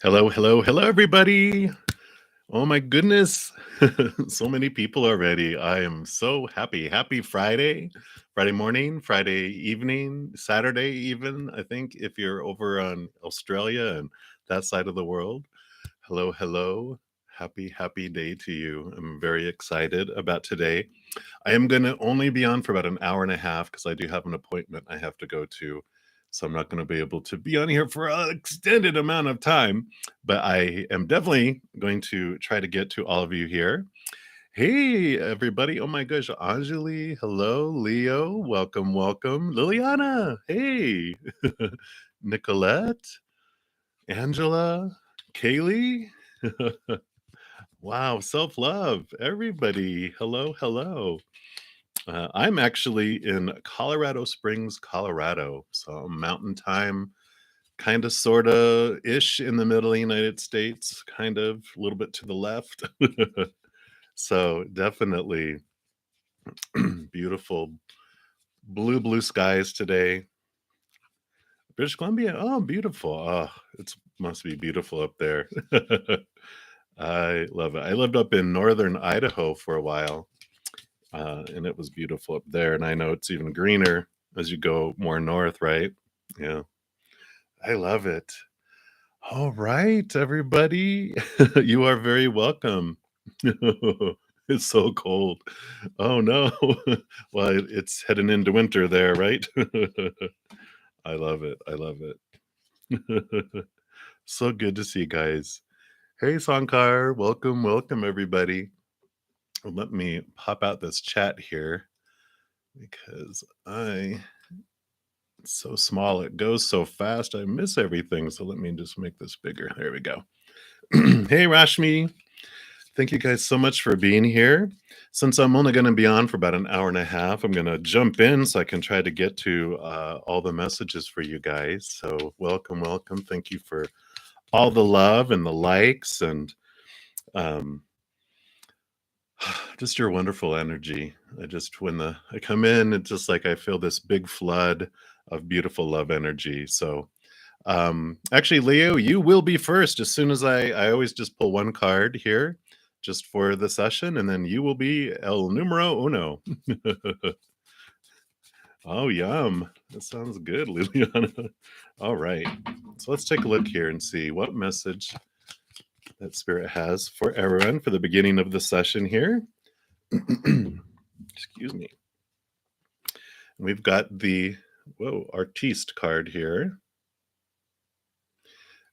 Hello, hello, hello, everybody. Oh my goodness. So many people already. I am so happy. Happy Friday, Friday morning, Friday evening, Saturday, even. I think if you're over on Australia and that side of the world. Hello, hello. Happy, happy day to you. I'm very excited about today. I am going to only be on for about an hour and a half because I do have an appointment I have to go to. So I'm not going to be able to be on here for an extended amount of time, but I am definitely going to try to get to all of you here. Hey, everybody. Oh my gosh. Anjali. Hello. Leo. Welcome. Welcome. Liliana. Hey. Nicolette. Angela. Kaylee. Wow. Self love. Everybody. Hello. Hello. I'm actually in Colorado Springs, Colorado. So mountain time, kind of, sort of ish in the middle of the United States, kind of a little bit to the left. So definitely beautiful blue skies today. British Columbia, oh, beautiful. Oh, it must be beautiful up there. I love it. I lived up in northern Idaho for a while. And it was beautiful up there. And I know it's even greener as you go more north, right? Yeah, I love it. All right, everybody. You are very welcome. It's so cold. Oh no. Well, it's heading into winter there, right? I love it. I love it. So good to see you guys. Hey, Sankar. Welcome, welcome, everybody. Let me pop out this chat here because it's so small. It goes so fast. I miss everything. So let me just make this bigger. There we go. Hey, Rashmi. Thank you guys so much for being here. Since I'm only going to be on for about an hour and a half, I'm going to jump in so I can try to get to all the messages for you guys. So welcome, welcome. Thank you for all the love and the likes and um, just your wonderful energy. When I come in, it's just like I feel this big flood of beautiful love energy. So actually, Leo, you will be first as soon as I always just pull one card here just for the session, and then you will be el numero uno. Oh, yum. That sounds good, Liliana. All right. So let's take a look here and see what message that spirit has for everyone for the beginning of the session here. Excuse me. We've got the artiste card here,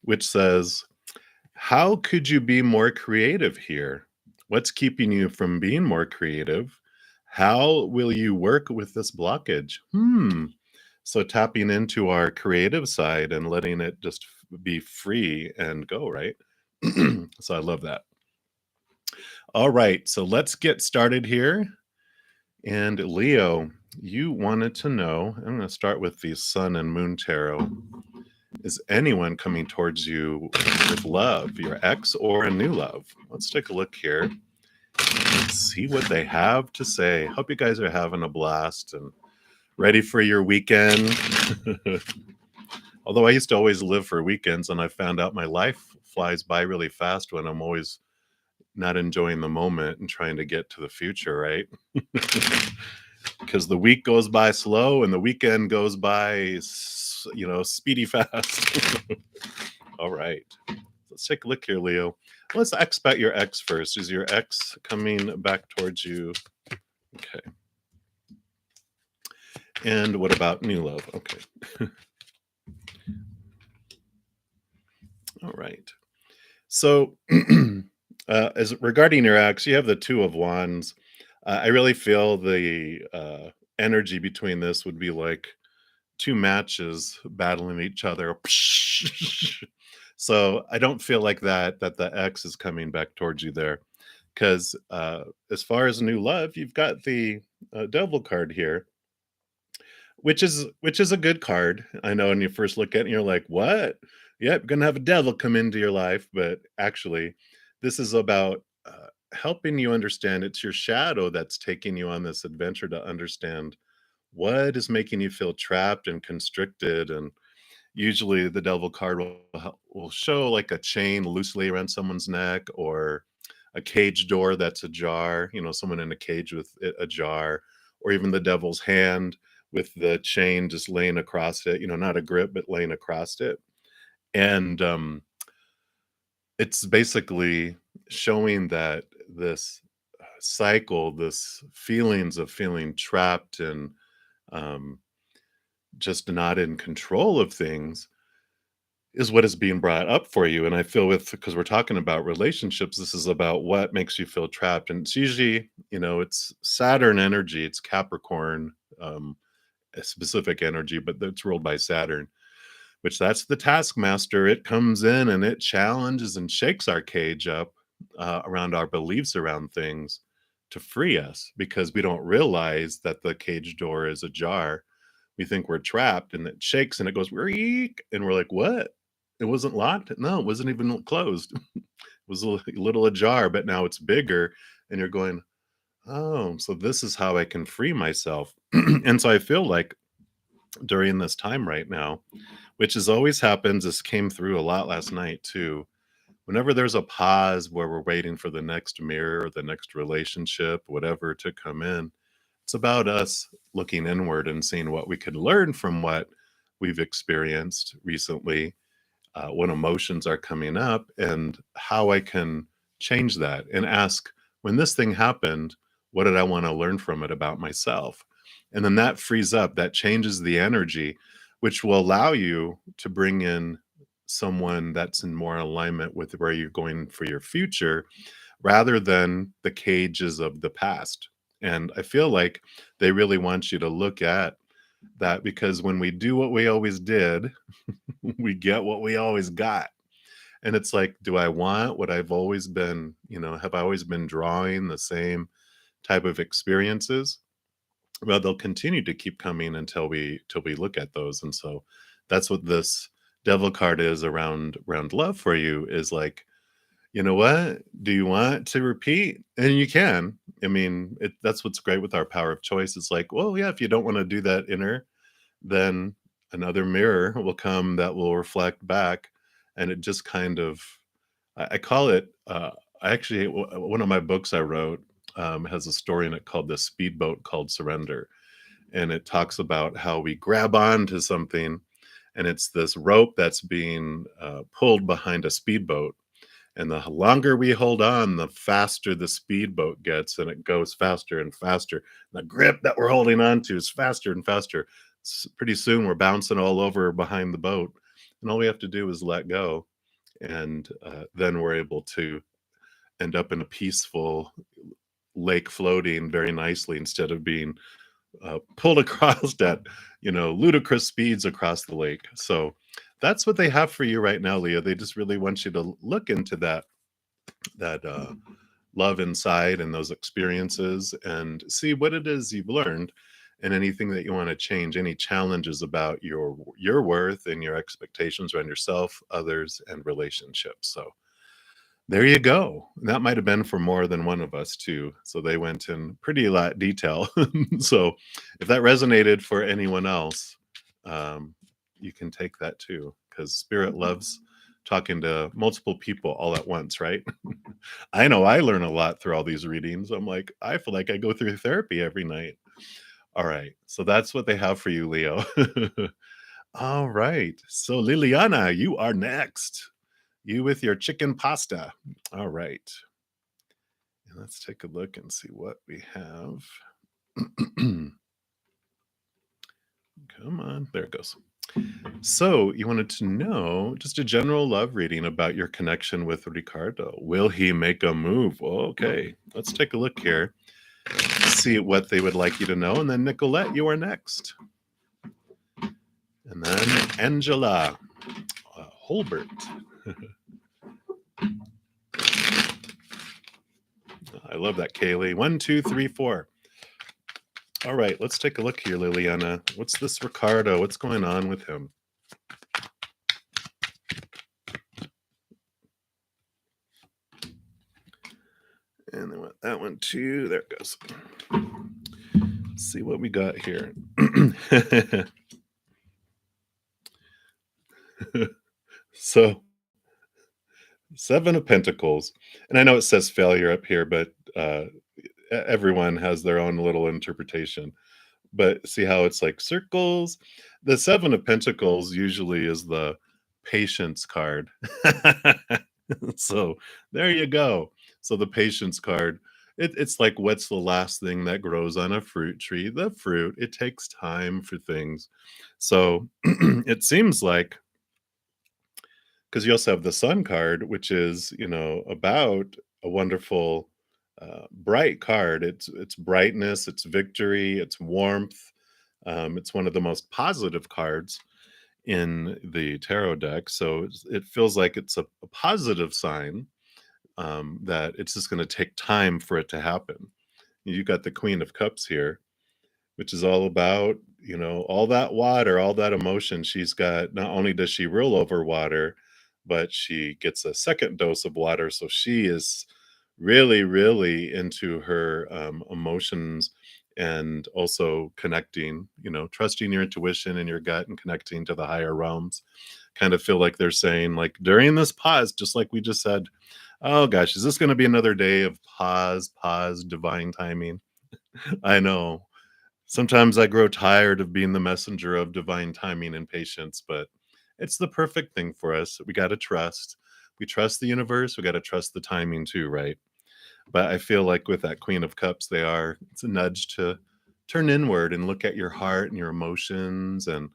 which says, how could you be more creative here? What's keeping you from being more creative? How will you work with this blockage? So tapping into our creative side and letting it just be free and go, right? So I love that. All right, so let's get started here. And Leo, you wanted to know, I'm going to start with the Sun and Moon Tarot. Is anyone coming towards you with love, your ex or a new love? Let's take a look here and see what they have to say. Hope you guys are having a blast and ready for your weekend. Although I used to always live for weekends, and I found out my life flies by really fast when I'm always not enjoying the moment and trying to get to the future, right? Because the week goes by slow and the weekend goes by, speedy fast. All right. Let's take a look here, Leo. Let's ask about your ex first. Is your ex coming back towards you? Okay. And what about new love? Okay. All right. So, as regarding your ex, you have the Two of Wands. I really feel the energy between this would be like two matches battling each other. So I don't feel like that the ex is coming back towards you there, because as far as new love, you've got the Devil card here, which is a good card. I know when you first look at it, you're like, what? Yep, gonna have a devil come into your life, but actually, this is about helping you understand it's your shadow that's taking you on this adventure to understand what is making you feel trapped and constricted, and Usually the devil card will show like a chain loosely around someone's neck, or a cage door that's ajar, someone in a cage with it ajar, or even the devil's hand with the chain just laying across it, not a grip, but laying across it. And it's basically showing that this cycle, this feelings of feeling trapped and um, just not in control of things is what is being brought up for you. And I feel because we're talking about relationships, this is about what makes you feel trapped. And it's usually, it's Saturn energy, it's Capricorn, a specific energy, but it's ruled by Saturn, which that's the taskmaster. It comes in and it challenges and shakes our cage up around our beliefs around things to free us, because we don't realize that the cage door is ajar. We think we're trapped, and it shakes and it goes "Reek," and we're like, what? It wasn't locked? No, it wasn't even closed. It was a little ajar, but now it's bigger. And you're going, oh, so this is how I can free myself. And so I feel like during this time right now, which is always happens, this came through a lot last night too. Whenever there's a pause where we're waiting for the next mirror or the next relationship, whatever, to come in, it's about us looking inward and seeing what we can learn from what we've experienced recently, what emotions are coming up, and how I can change that, and ask, when this thing happened, what did I want to learn from it about myself? And then that frees up, that changes the energy, which will allow you to bring in someone that's in more alignment with where you're going for your future, rather than the cages of the past. And I feel like they really want you to look at that, because when we do what we always did, we get what we always got. And it's like, do I want what I've always been, have I always been drawing the same type of experiences? Well, they'll continue to keep coming until we look at those. And so that's what this devil card is around love for you, is like, you know what? Do you want to repeat? And you can. I mean, that's what's great with our power of choice. It's like, well, yeah, if you don't want to do that inner, then another mirror will come that will reflect back. And it just kind of, I call it, I actually, one of my books I wrote has a story in it called The Speedboat Called Surrender. And it talks about how we grab on to something, and it's this rope that's being pulled behind a speedboat. And the longer we hold on, the faster the speedboat gets, and it goes faster and faster. The grip that we're holding on to is faster and faster. Pretty soon, we're bouncing all over behind the boat, and all we have to do is let go, and then we're able to end up in a peaceful lake, floating very nicely, instead of being pulled across at ludicrous speeds across the lake. So that's what they have for you right now, Leah. They just really want you to look into that love inside and those experiences, and see what it is you've learned, and anything that you want to change, any challenges about your worth and your expectations around yourself, others, and relationships. So there you go. That might have been for more than one of us too. So they went in pretty lot detail. So if that resonated for anyone else, um, you can take that too, because spirit loves talking to multiple people all at once, right? I know I learn a lot through all these readings. I'm like, I feel like I go through therapy every night. All right. So that's what they have for you, Leo. All right. So Liliana, you are next. You with your chicken pasta. All right. And let's take a look and see what we have. Come on. There it goes. So you wanted to know just a general love reading about your connection with Ricardo. Will he make a move? Okay. Let's take a look here. See what they would like you to know. And then Nicolette, you are next. And then Angela Holbert. I love that, Kaylee. 1, 2, 3, 4. All right, let's take a look here, Liliana. What's this Ricardo? What's going on with him? And then that one too. There it goes. Let's see what we got here. So, Seven of Pentacles, and I know it says failure up here, but everyone has their own little interpretation. But see how it's like circles? The Seven of Pentacles usually is the patience card. So there you go. So the patience card, it's like what's the last thing that grows on a fruit tree? The fruit. It takes time for things. So it seems like because you also have the sun card, which is, about a wonderful, bright card. It's brightness, it's victory, it's warmth. It's one of the most positive cards in the tarot deck, so it feels like it's a positive sign, that it's just going to take time for it to happen. You got the Queen of Cups here, which is all about, all that water, all that emotion she's got. Not only does she rule over water, but she gets a second dose of water. So she is really, really into her emotions and also connecting, trusting your intuition and your gut and connecting to the higher realms. Kind of feel like they're saying, like, during this pause, just like we just said, oh gosh, is this going to be another day of pause, divine timing? I know. Sometimes I grow tired of being the messenger of divine timing and patience, but it's the perfect thing for us. We got to trust. We trust the universe. We got to trust the timing too, right? But I feel like with that Queen of Cups, it's a nudge to turn inward and look at your heart and your emotions. And,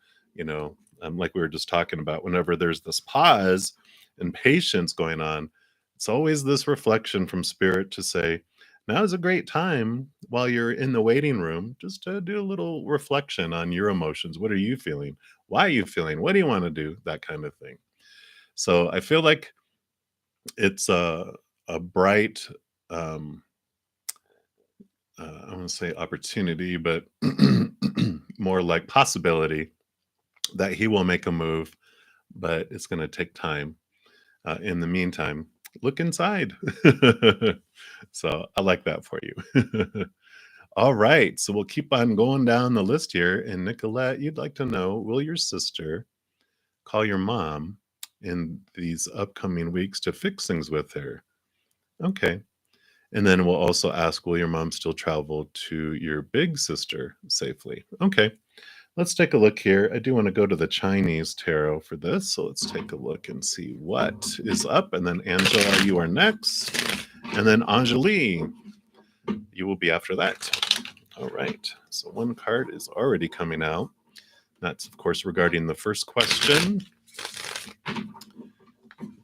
like we were just talking about, whenever there's this pause and patience going on, it's always this reflection from spirit to say, now is a great time while you're in the waiting room just to do a little reflection on your emotions. What are you feeling? Why are you feeling? What do you want to do? That kind of thing. So I feel like it's a bright, um, I want to say opportunity, but more like possibility that he will make a move, but it's going to take time. In the meantime, look inside. So I like that for you. All right. So we'll keep on going down the list here. And Nicolette, you'd like to know, will your sister call your mom in these upcoming weeks to fix things with her? Okay. And then we'll also ask, will your mom still travel to your big sister safely? Okay. Let's take a look here. I do want to go to the Chinese tarot for this. So let's take a look and see what is up. And then Angela, you are next. And then Anjali, you will be after that. All right. So one card is already coming out. That's, of course, regarding the first question.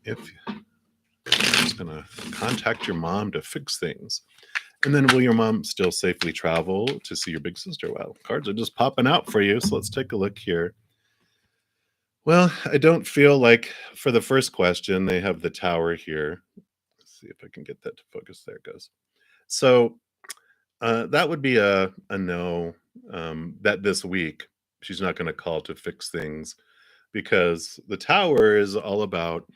If it's going to contact your mom to fix things. And then will your mom still safely travel to see your big sister? Well, cards are just popping out for you. So let's take a look here. Well, I don't feel like for the first question, they have the tower here. Let's see if I can get that to focus. There it goes. So that would be a no, that this week she's not going to call to fix things because the tower is all about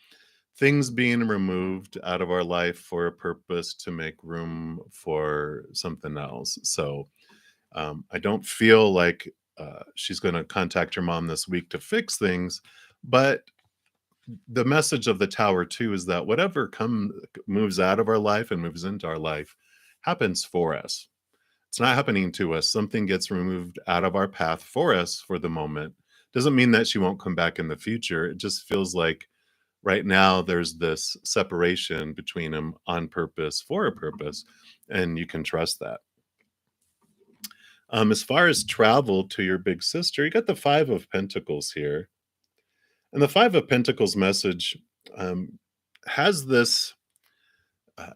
things being removed out of our life for a purpose to make room for something else. So I don't feel like she's going to contact your mom this week to fix things, but the message of the tower too is that whatever moves out of our life and moves into our life happens for us. It's not happening to us. Something gets removed out of our path for us for the moment. Doesn't mean that she won't come back in the future. It just feels like right now there's this separation between them on purpose for a purpose, and you can trust that. As far as travel to your big sister, you got the Five of Pentacles here. And the Five of Pentacles message has this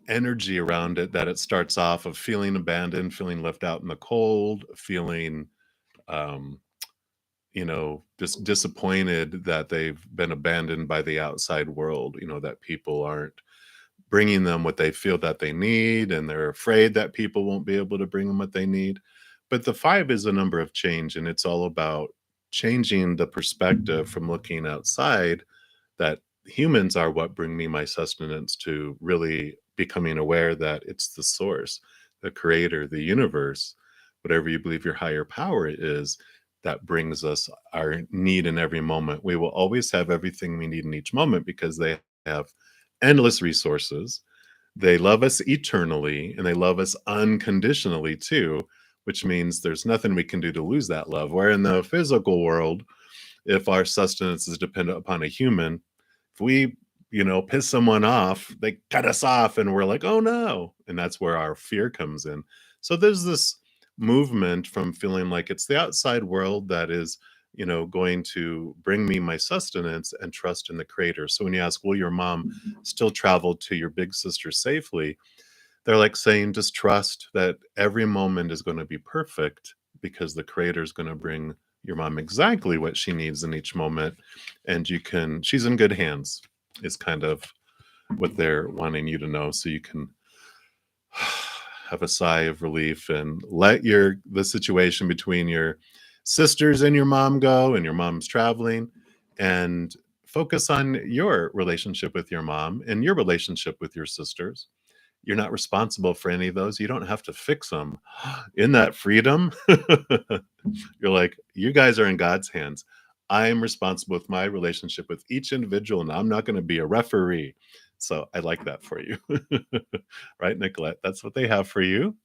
energy around it that it starts off of feeling abandoned, feeling left out in the cold, feeling, um, just disappointed that they've been abandoned by the outside world, that people aren't bringing them what they feel that they need, and they're afraid that people won't be able to bring them what they need. But the five is a number of change, and it's all about changing the perspective from looking outside that humans are what bring me my sustenance to really becoming aware that it's the source, the creator, the universe, whatever you believe your higher power is. that brings us our need in every moment. We will always have everything we need in each moment because they have endless resources. They love us eternally and they love us unconditionally too, which means there's nothing we can do to lose that love. Where in the physical world, if our sustenance is dependent upon a human, if we, piss someone off, they cut us off and we're like, oh no. And that's where our fear comes in. So there's this movement from feeling like it's the outside world that is, going to bring me my sustenance and trust in the creator. So when you ask, will your mom still travel to your big sister safely? They're like saying, just trust that every moment is going to be perfect because the creator is going to bring your mom exactly what she needs in each moment. And she's in good hands, is kind of what they're wanting you to know. So you can have a sigh of relief and let the situation between your sisters and your mom go, and your mom's traveling, and focus on your relationship with your mom and your relationship with your sisters. You're not responsible for any of those. You don't have to fix them. In that freedom, you're like, you guys are in God's hands. I am responsible with my relationship with each individual, and I'm not going to be a referee. So I like that for you. Right, Nicolette? That's what they have for you.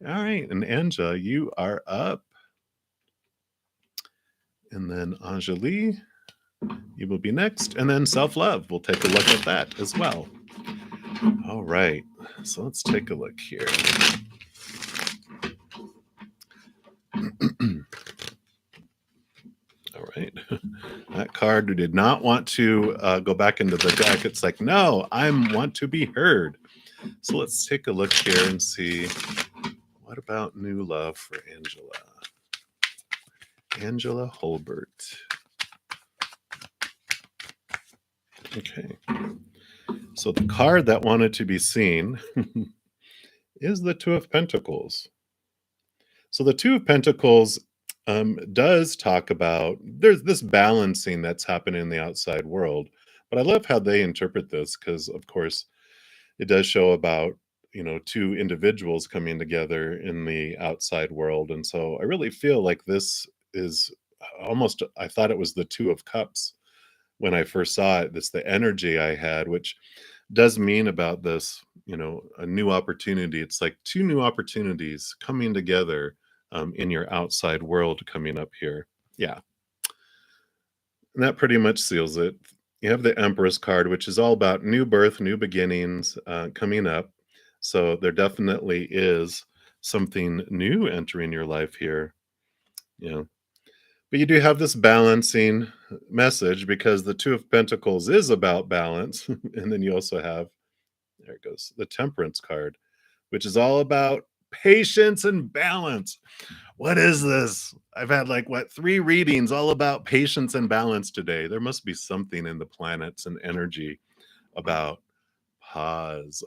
All right. And Anja, you are up. And then Anjali, you will be next. And then self-love. We'll take a look at that as well. All right. So let's take a look here. All right. That card did not want to go back into the deck. It's like, no, I want to be heard. So let's take a look here and see, what about new love for Angela? Angela Holbert. Okay. So the card that wanted to be seen is the Two of Pentacles. So the Two of Pentacles does talk about, there's this balancing that's happening in the outside world. But I love how they interpret this because, of course, it does show about, two individuals coming together in the outside world. And so I really feel like this is almost, I thought it was the Two of Cups when I first saw it. That's the energy I had, which does mean about this, a new opportunity. It's like two new opportunities coming together in your outside world coming up here. Yeah. And that pretty much seals it. You have the Empress card, which is all about new birth, new beginnings coming up. So there definitely is something new entering your life here. Yeah. But you do have this balancing message because the Two of Pentacles is about balance. And then you also have, there it goes, the Temperance card, which is all about patience and balance. What is this? I've had like, three readings all about patience and balance today. There must be something in the planets and energy about pause.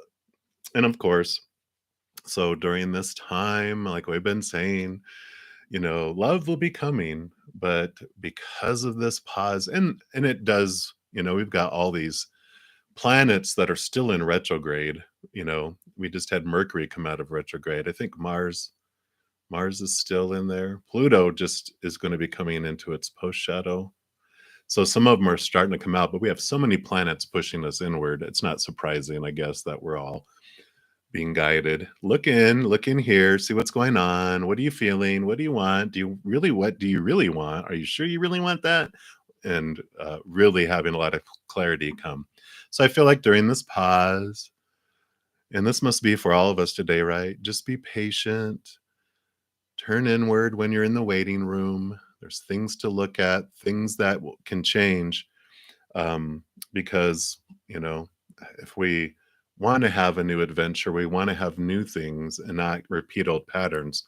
And of course, so during this time, like we've been saying, love will be coming, but because of this pause, and it does, we've got all these planets that are still in retrograde. We just had Mercury come out of retrograde. I think Mars is still in there. Pluto just is going to be coming into its post shadow. So some of them are starting to come out, but we have so many planets pushing us inward. It's not surprising, I guess, that we're all being guided. Look in here, see what's going on. What are you feeling? What do you want? What do you really want? Are you sure you really want that? And really having a lot of clarity come. So I feel like during this pause, and this must be for all of us today, right? Just be patient. Turn inward when you're in the waiting room. There's things to look at, things that can change. Because, if we want to have a new adventure, we want to have new things and not repeat old patterns.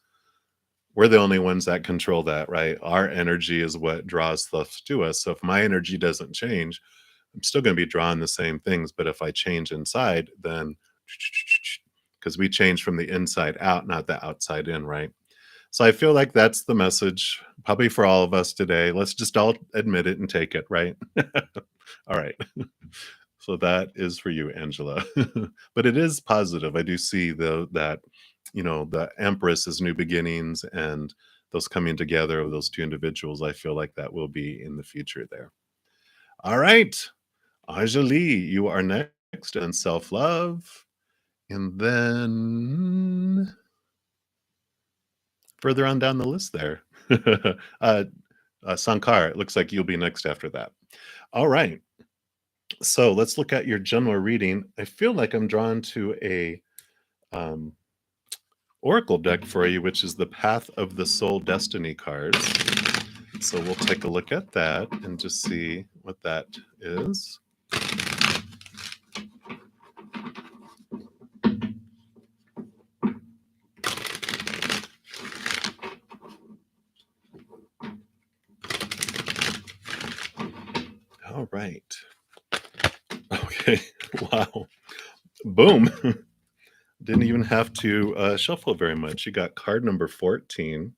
We're the only ones that control that, right? Our energy is what draws stuff to us. So if my energy doesn't change, I'm still going to be drawing the same things. But if I change inside, then because we change from the inside out, not the outside in, right? So I feel like that's the message, probably for all of us today. Let's just all admit it and take it, right? All right. So that is for you, Angela. But it is positive. I do see that, the Empress is new beginnings, and those coming together of those two individuals. I feel like that will be in the future there. All right, Anjali, you are next, and self-love. And then further on down the list there, Sankar, it looks like you'll be next after that. All right. So let's look at your general reading. I feel like I'm drawn to a oracle deck for you, which is the Path of the Soul Destiny cards. So we'll take a look at that and just see what that is. All right. Okay. Wow. Boom. Didn't even have to shuffle very much. You got card number 14.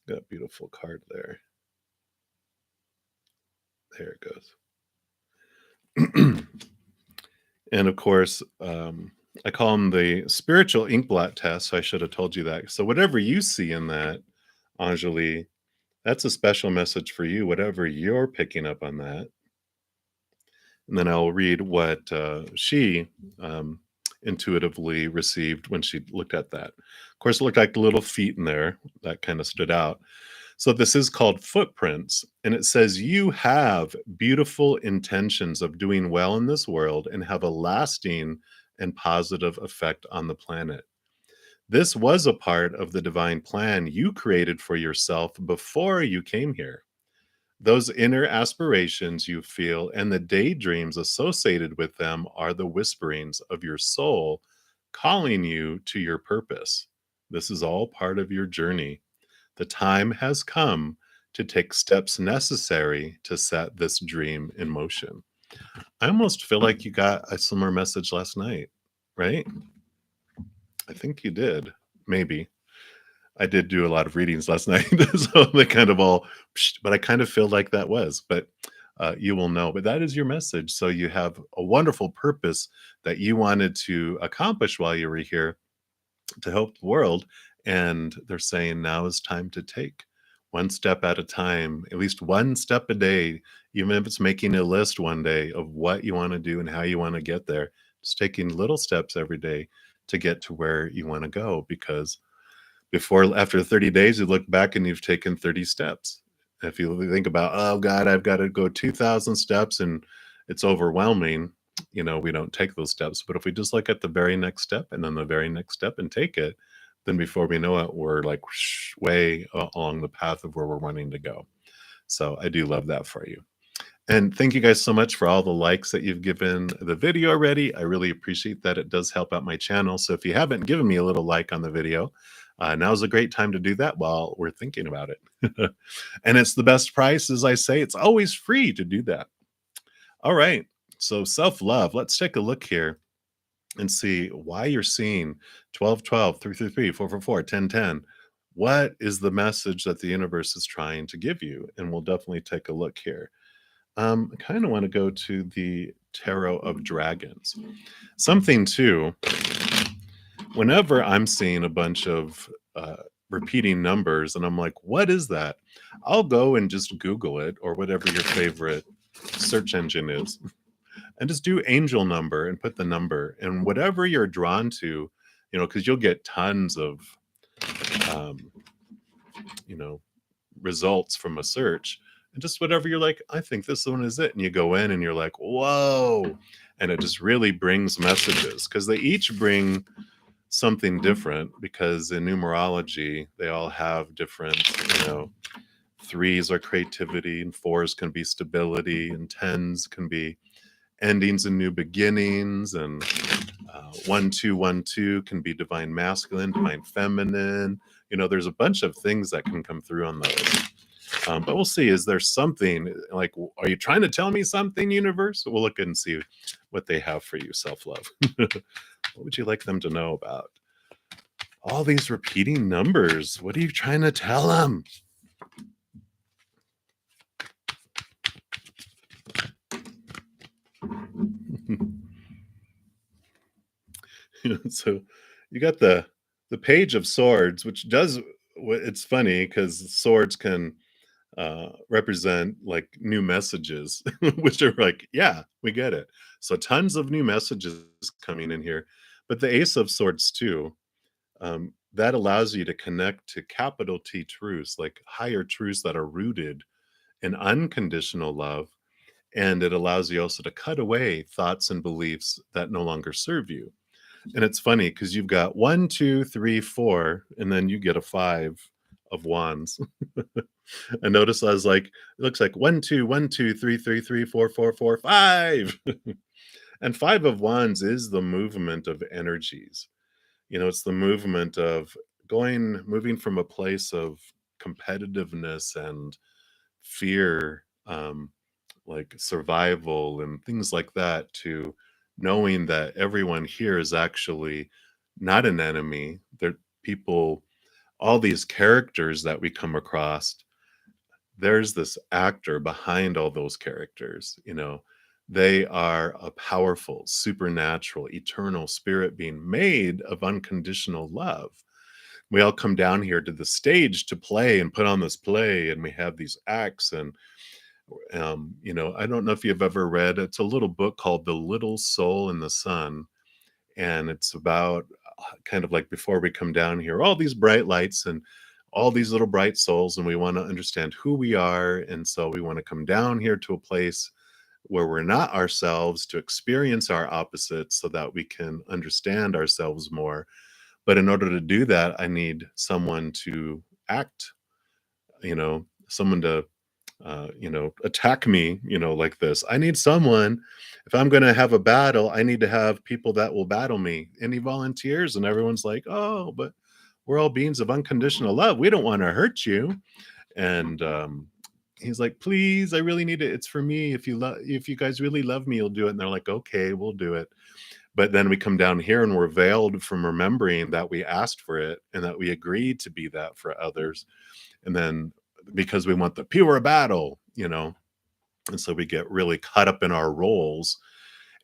Got a beautiful card there. There it goes. And of course, I call them the spiritual ink blot test. So I should have told you that. So whatever you see in that, Anjali, that's a special message for you, whatever you're picking up on that. And then I'll read what she intuitively received when she looked at that. Of course, it looked like little feet in there. That kind of stood out. So this is called footprints. And it says, you have beautiful intentions of doing well in this world and have a lasting and positive effect on the planet. This was a part of the divine plan you created for yourself before you came here. Those inner aspirations you feel and the daydreams associated with them are the whisperings of your soul calling you to your purpose. This is all part of your journey. The time has come to take steps necessary to set this dream in motion. I almost feel like you got a similar message last night, right? I think you did. Maybe. I did do a lot of readings last night, so they kind of all, but I kind of feel like that was, but you will know. But that is your message. So you have a wonderful purpose that you wanted to accomplish while you were here to help the world. And they're saying now is time to take one step at a time, at least one step a day, even if it's making a list one day of what you want to do and how you want to get there. Just taking little steps every day to get to where you want to go, because after 30 days, you look back and you've taken 30 steps. If you think about, oh God, I've got to go 2,000 steps and it's overwhelming, we don't take those steps. But if we just look at the very next step and then the very next step and take it, then before we know it, we're like way along the path of where we're wanting to go. So I do love that for you. And thank you guys so much for all the likes that you've given the video already. I really appreciate that. It does help out my channel. So if you haven't given me a little like on the video, now's a great time to do that while we're thinking about it. And it's the best price, as I say. It's always free to do that. All right. So self-love. Let's take a look here and see why you're seeing 12, 12, 3, 3, 3, 4, 4, 4, 10, 10. What is the message that the universe is trying to give you? And we'll definitely take a look here. I kind of want to go to the Tarot of Dragons. Something too, whenever I'm seeing a bunch of repeating numbers and I'm like, what is that? I'll go and just Google it, or whatever your favorite search engine is, and just do angel number and put the number, and whatever you're drawn to, because you'll get tons of, results from a search, and just whatever you're like, I think this one is it. And you go in and you're like, whoa. And it just really brings messages, because they each bring something different, because in numerology, they all have different, threes are creativity, and fours can be stability, and tens can be endings and new beginnings, and 1, 2, 1, 2 can be divine masculine, divine feminine. There's a bunch of things that can come through on those. But we'll see. Is there something like, are you trying to tell me something, universe? We'll look and see what they have for you, self-love. What would you like them to know about all these repeating numbers? What are you trying to tell them? So you got the Page of Swords, which does it's funny because swords can represent like new messages, which are like, yeah, we get it. So tons of new messages coming in here. But the Ace of Swords, too, that allows you to connect to capital T truths, like higher truths that are rooted in unconditional love. And it allows you also to cut away thoughts and beliefs that no longer serve you. And it's funny because you've got 1, 2, 3, 4, and then you get a 5 of wands. I noticed I was like, it looks like 1, 2, 1, 2, 3, 3, 3, 4, 4, 4, 5. And 5 of wands is the movement of energies. It's the movement of moving from a place of competitiveness and fear, like survival and things like that, to knowing that everyone here is actually not an enemy. They're people, all these characters that we come across, there's this actor behind all those characters. They are a powerful, supernatural, eternal spirit being made of unconditional love. We all come down here to the stage to play and put on this play, and we have these acts. And I don't know if you've ever read, it's a little book called The Little Soul in the Sun, and it's about kind of like before we come down here, all these bright lights and all these little bright souls, and we want to understand who we are. And so we want to come down here to a place where we're not ourselves, to experience our opposites so that we can understand ourselves more. But in order to do that, I need someone to act, someone to attack me, like this. I need someone. If I'm going to have a battle, I need to have people that will battle me. Any volunteers? And everyone's like, oh, but we're all beings of unconditional love. We don't want to hurt you. And he's like, please, I really need it. It's for me. If you guys really love me, you'll do it. And they're like, okay, we'll do it. But then we come down here and we're veiled from remembering that we asked for it and that we agreed to be that for others. And then because we want the pure battle. And so we get really caught up in our roles.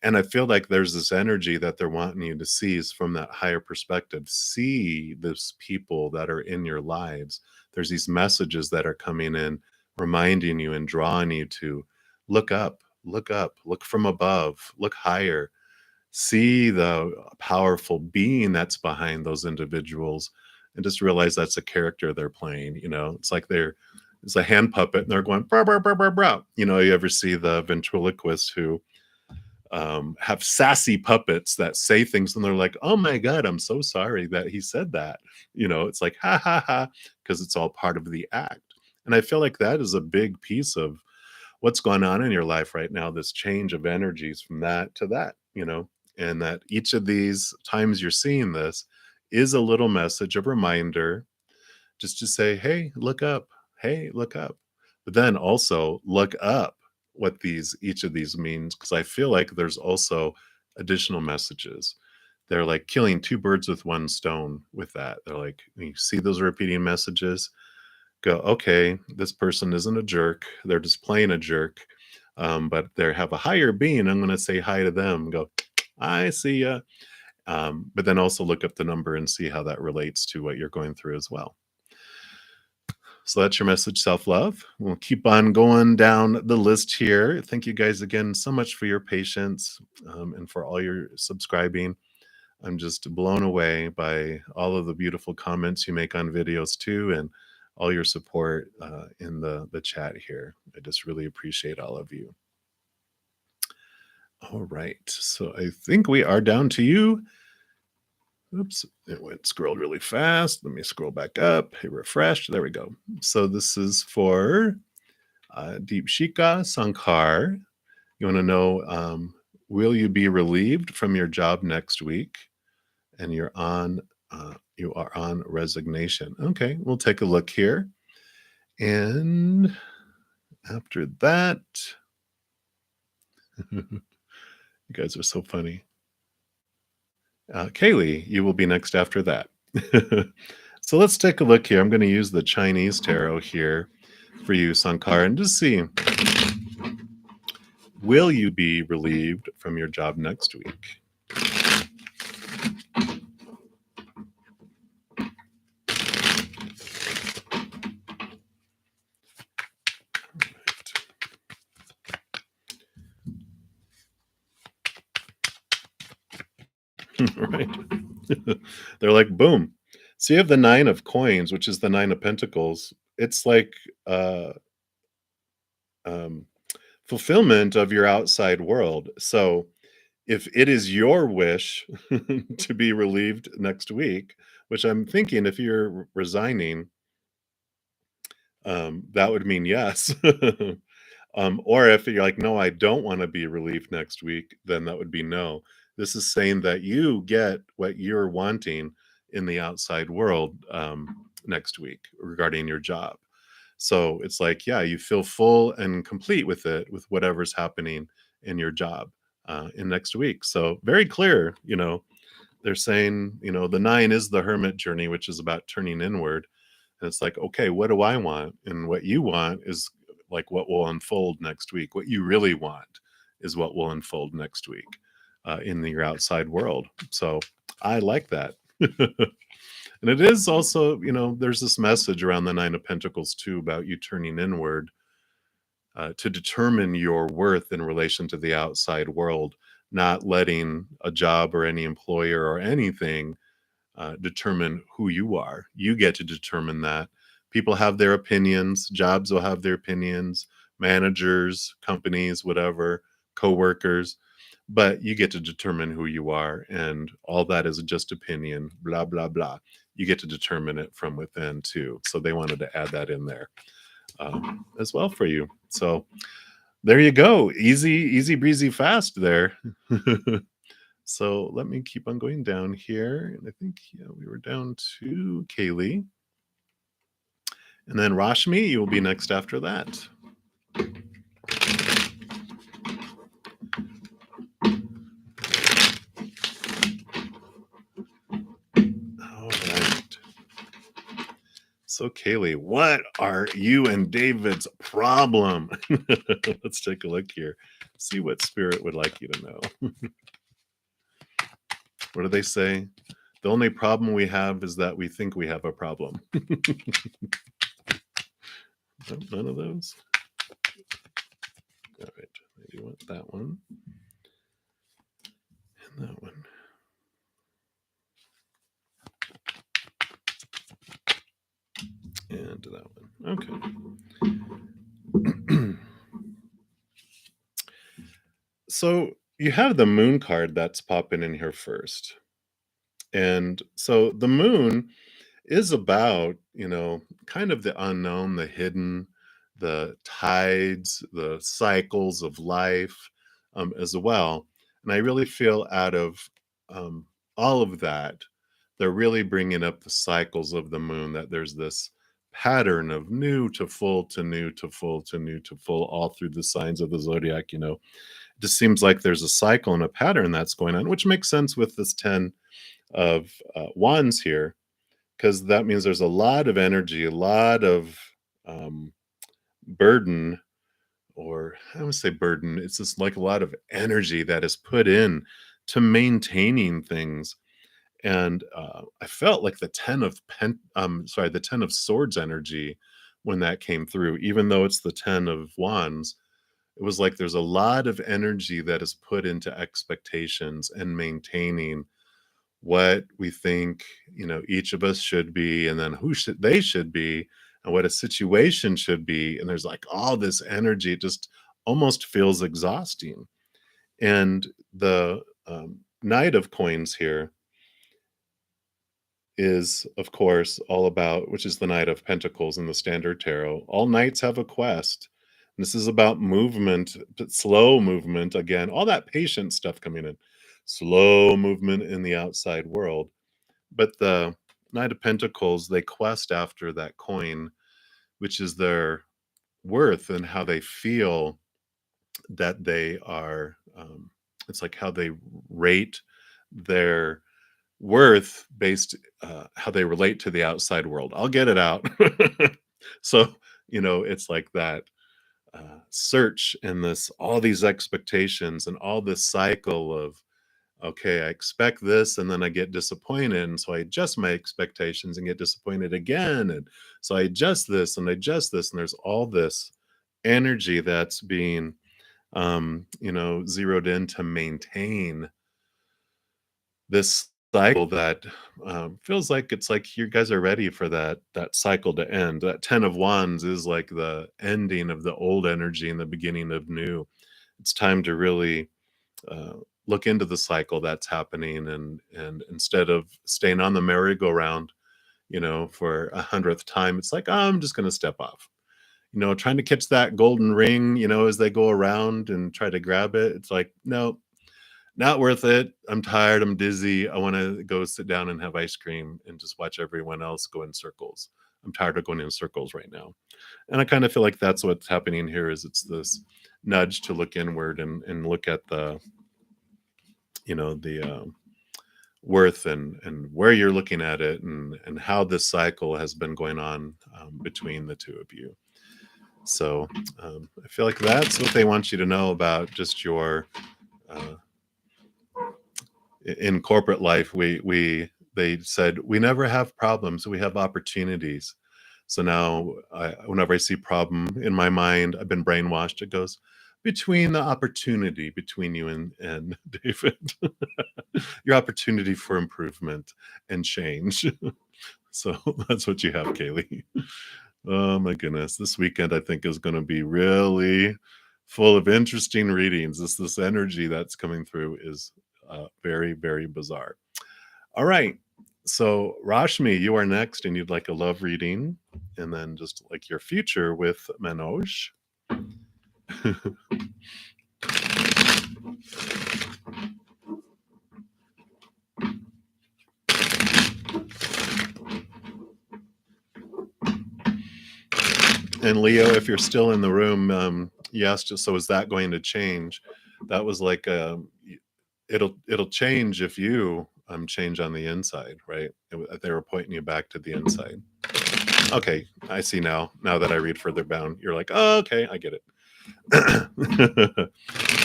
And I feel like there's this energy that they're wanting you to seize from that higher perspective. See those people that are in your lives. There's these messages that are coming in, reminding you and drawing you to look up, look from above, look higher, see the powerful being that's behind those individuals, and just realize that's a character they're playing. It's like it's a hand puppet and they're going brah, brah, brah, brah, brah. You ever see the ventriloquists who have sassy puppets that say things and they're like, oh my god, I'm so sorry that he said that. It's like ha ha ha, because it's all part of the act. And I feel like that is a big piece of what's going on in your life right now, this change of energies from that to that. And that each of these times you're seeing this is a little message, a reminder, just to say, hey, look up. Hey, look up. But then also look up what each of these means, because I feel like there's also additional messages. They're like killing two birds with one stone with that. They're like, when you see those repeating messages, go, okay, this person isn't a jerk. They're just playing a jerk. But they have a higher being. I'm going to say hi to them. Go, I see ya. But then also look up the number and see how that relates to what you're going through as well. So that's your message, self-love. We'll keep on going down the list here. Thank you guys again so much for your patience and for all your subscribing. I'm just blown away by all of the beautiful comments you make on videos too, and all your support in the chat here. I just really appreciate all of you. All right, so I think we are down to you. Oops, it went scrolled really fast. Let me scroll back up. Hey, refresh. There we go. So this is for Deepshika Sankar. You want to know, will you be relieved from your job next week? And you are on resignation. Okay, we'll take a look here. And after that, you guys are so funny. Kaylee, you will be next after that. So let's take a look here. I'm going to use the Chinese tarot here for you, Sankar, and just see, will you be relieved from your job next week? Right. They're like, boom. So you have the 9 of coins, which is the 9 of pentacles. It's like, uh, um, fulfillment of your outside world. So if it is your wish to be relieved next week, which I'm thinking if you're resigning, that would mean yes. Or if you're like, no, I don't want to be relieved next week, then that would be no. This is saying that you get what you're wanting in the outside world next week regarding your job. So it's like, yeah, you feel full and complete with it, with whatever's happening in your job in next week. So very clear, they're saying, the 9 is the hermit journey, which is about turning inward. And it's like, okay, what do I want? And what you want is like what will unfold next week. What you really want is what will unfold next week in your outside world. So I like that. And it is also, there's this message around the 9 of Pentacles too about you turning inward to determine your worth in relation to the outside world, not letting a job or any employer or anything determine who you are. You get to determine that. People have their opinions, jobs will have their opinions, managers, companies, whatever, coworkers, but you get to determine who you are. And all that is just opinion, blah, blah, blah. You get to determine it from within too. So they wanted to add that in there as well for you. So there you go. Easy breezy, fast there. So let me keep on going down here. And I think, yeah, we were down to Kaylee. And then Rashmi, you will be next after that. All right. So Kaylee, what are you and David's problem? Let's take a look here. See what spirit would like you to know. What do they say? The only problem we have is that we think we have a problem. Nope, none of those. All right, I do want that one and that one. And that one. Okay. So you have the moon card that's popping in here first. And so the moon is about, kind of the unknown, the hidden, the tides, the cycles of life as well. And I really feel out of um, all of that, they're really bringing up the cycles of the moon, that there's this pattern of new to full to new to full to new to full all through the signs of the zodiac. It just seems like there's a cycle and a pattern that's going on, which makes sense with this 10 of wands here, because that means there's a lot of energy, a lot of um, burden, or I would say burden. It's just like a lot of energy that is put in to maintaining things. And I felt like the 10 of swords energy when that came through, even though it's the 10 of wands. It was like there's a lot of energy that is put into expectations and maintaining what we think, each of us should be, and then who should they should be, and what a situation should be. And there's like all this energy, it just almost feels exhausting. And the Knight of Coins here is, of course, all about, which is the Knight of Pentacles in the Standard Tarot. All knights have a quest. This is about movement, but slow movement. Again, all that patient stuff coming in, slow movement in the outside world. But the Knight of Pentacles, they quest after that coin, which is their worth and how they feel that they are. It's like how they rate their worth based how they relate to the outside world. I'll get it out. So, it's like that search and all these expectations and all this cycle of, okay, I expect this and then I get disappointed. And so I adjust my expectations and get disappointed again. And so I adjust this and adjust this. And there's all this energy that's being, zeroed in to maintain this cycle that feels like it's like you guys are ready for that cycle to end. That 10 of Wands is like the ending of the old energy and the beginning of new. It's time to really uh, look into the cycle that's happening, and instead of staying on the merry-go-round, for 100th time, it's like, "Oh, I'm just going to step off." Trying to catch that golden ring, as they go around and try to grab it. It's like, no, not worth it. I'm tired. I'm dizzy. I want to go sit down and have ice cream and just watch everyone else go in circles. I'm tired of going in circles right now. And I kind of feel like that's what's happening here is it's this nudge to look inward and look at the worth and where you're looking at it and how this cycle has been going on between the two of you. So I feel like that's what they want you to know about just your uh, in corporate life. We they said we never have problems, we have opportunities. So now whenever I see problem in my mind, I've been brainwashed. It goes between the opportunity between you and David, your opportunity for improvement and change. So that's what you have, Kaylee. Oh my goodness. This weekend I think is going to be really full of interesting readings. This energy that's coming through is very, very bizarre. All right. So Rashmi, you are next and you'd like a love reading and then just like your future with Manoj. And Leo, if you're still in the room, yes, just so is that going to change? That was like it'll change if you change on the inside, right? They were pointing you back to the inside. Okay, I see now. Now that I read further down, you're like, oh, okay, I get it.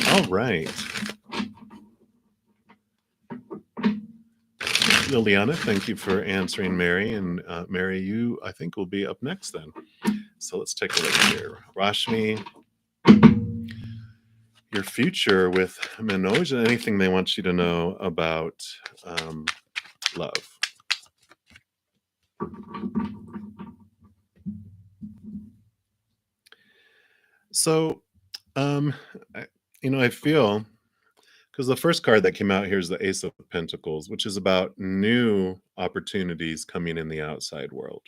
All right. Liliana, thank you for answering Mary. And Mary, you, I think, will be up next then. So let's take a look here. Rashmi, your future with Manoj and anything they want you to know about love. So, I feel because the first card that came out here is the Ace of Pentacles, which is about new opportunities coming in the outside world.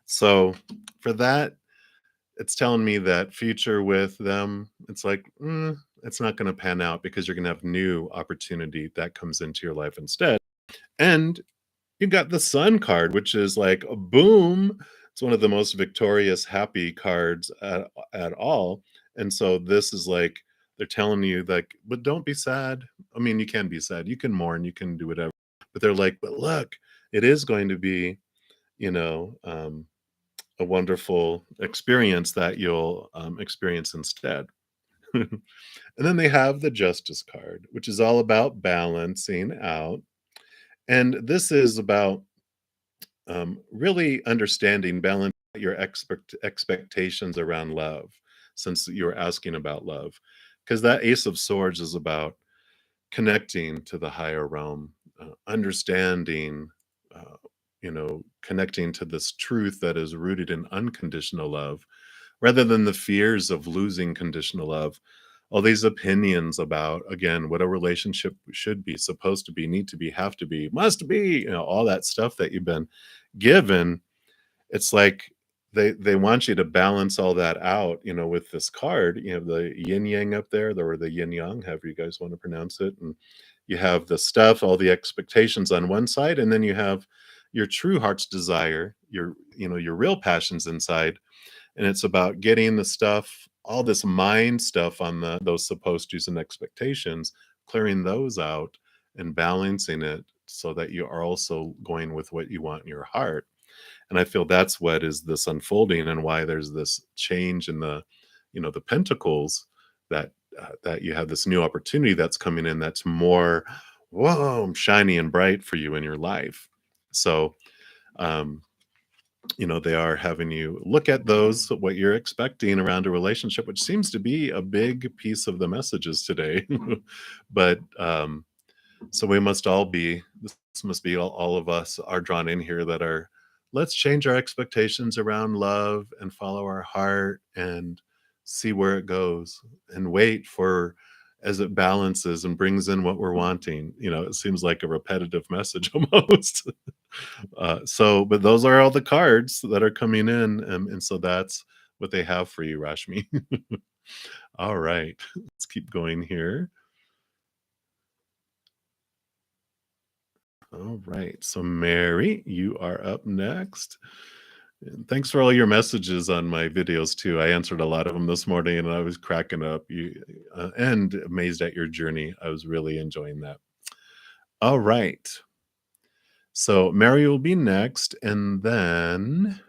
So, for that, it's telling me that future with them, it's like, it's not going to pan out because you're going to have new opportunity that comes into your life instead. And you got the Sun card, which is like a boom. It's one of the most victorious, happy cards at all. And so this is like they're telling you like, but don't be sad. I mean, you can be sad, you can mourn, you can do whatever. But they're like, but look, it is going to be, you know, a wonderful experience that you'll experience instead. And then they have the Justice card, which is all about balancing out. And this is about really understanding, balance your expectations around love, since you're asking about love, because that Ace of Swords is about connecting to the higher realm, understanding, connecting to this truth that is rooted in unconditional love, rather than the fears of losing conditional love. All these opinions about, again, what a relationship should be, supposed to be, need to be, have to be, must be, all that stuff that you've been given. It's like they want you to balance all that out, with this card. You have the yin yang up there, or the yin yang, however you guys want to pronounce it. And you have the stuff, all the expectations on one side, and then you have your true heart's desire, your real passions inside. And it's about getting the stuff, all this mind stuff on those supposed to's and expectations, clearing those out and balancing it so that you are also going with what you want in your heart. And I feel that's what is this unfolding, and why there's this change in the pentacles, that you have this new opportunity that's coming in that's more, whoa, shiny and bright for you in your life. So um they are having you look at those, what you're expecting around a relationship, which seems to be a big piece of the messages today. But So we must all be, this must be all of us are drawn in here that are, let's change our expectations around love and follow our heart and see where it goes and wait for as it balances and brings in what we're wanting. It seems like a repetitive message almost. But those are all the cards that are coming in. And so that's what they have for you, Rashmi. All right, let's keep going here. All right. So, Mary, you are up next. And thanks for all your messages on my videos too. I answered a lot of them this morning, and I was cracking up. And amazed at your journey. I was really enjoying that. All right. So, Mary will be next, and then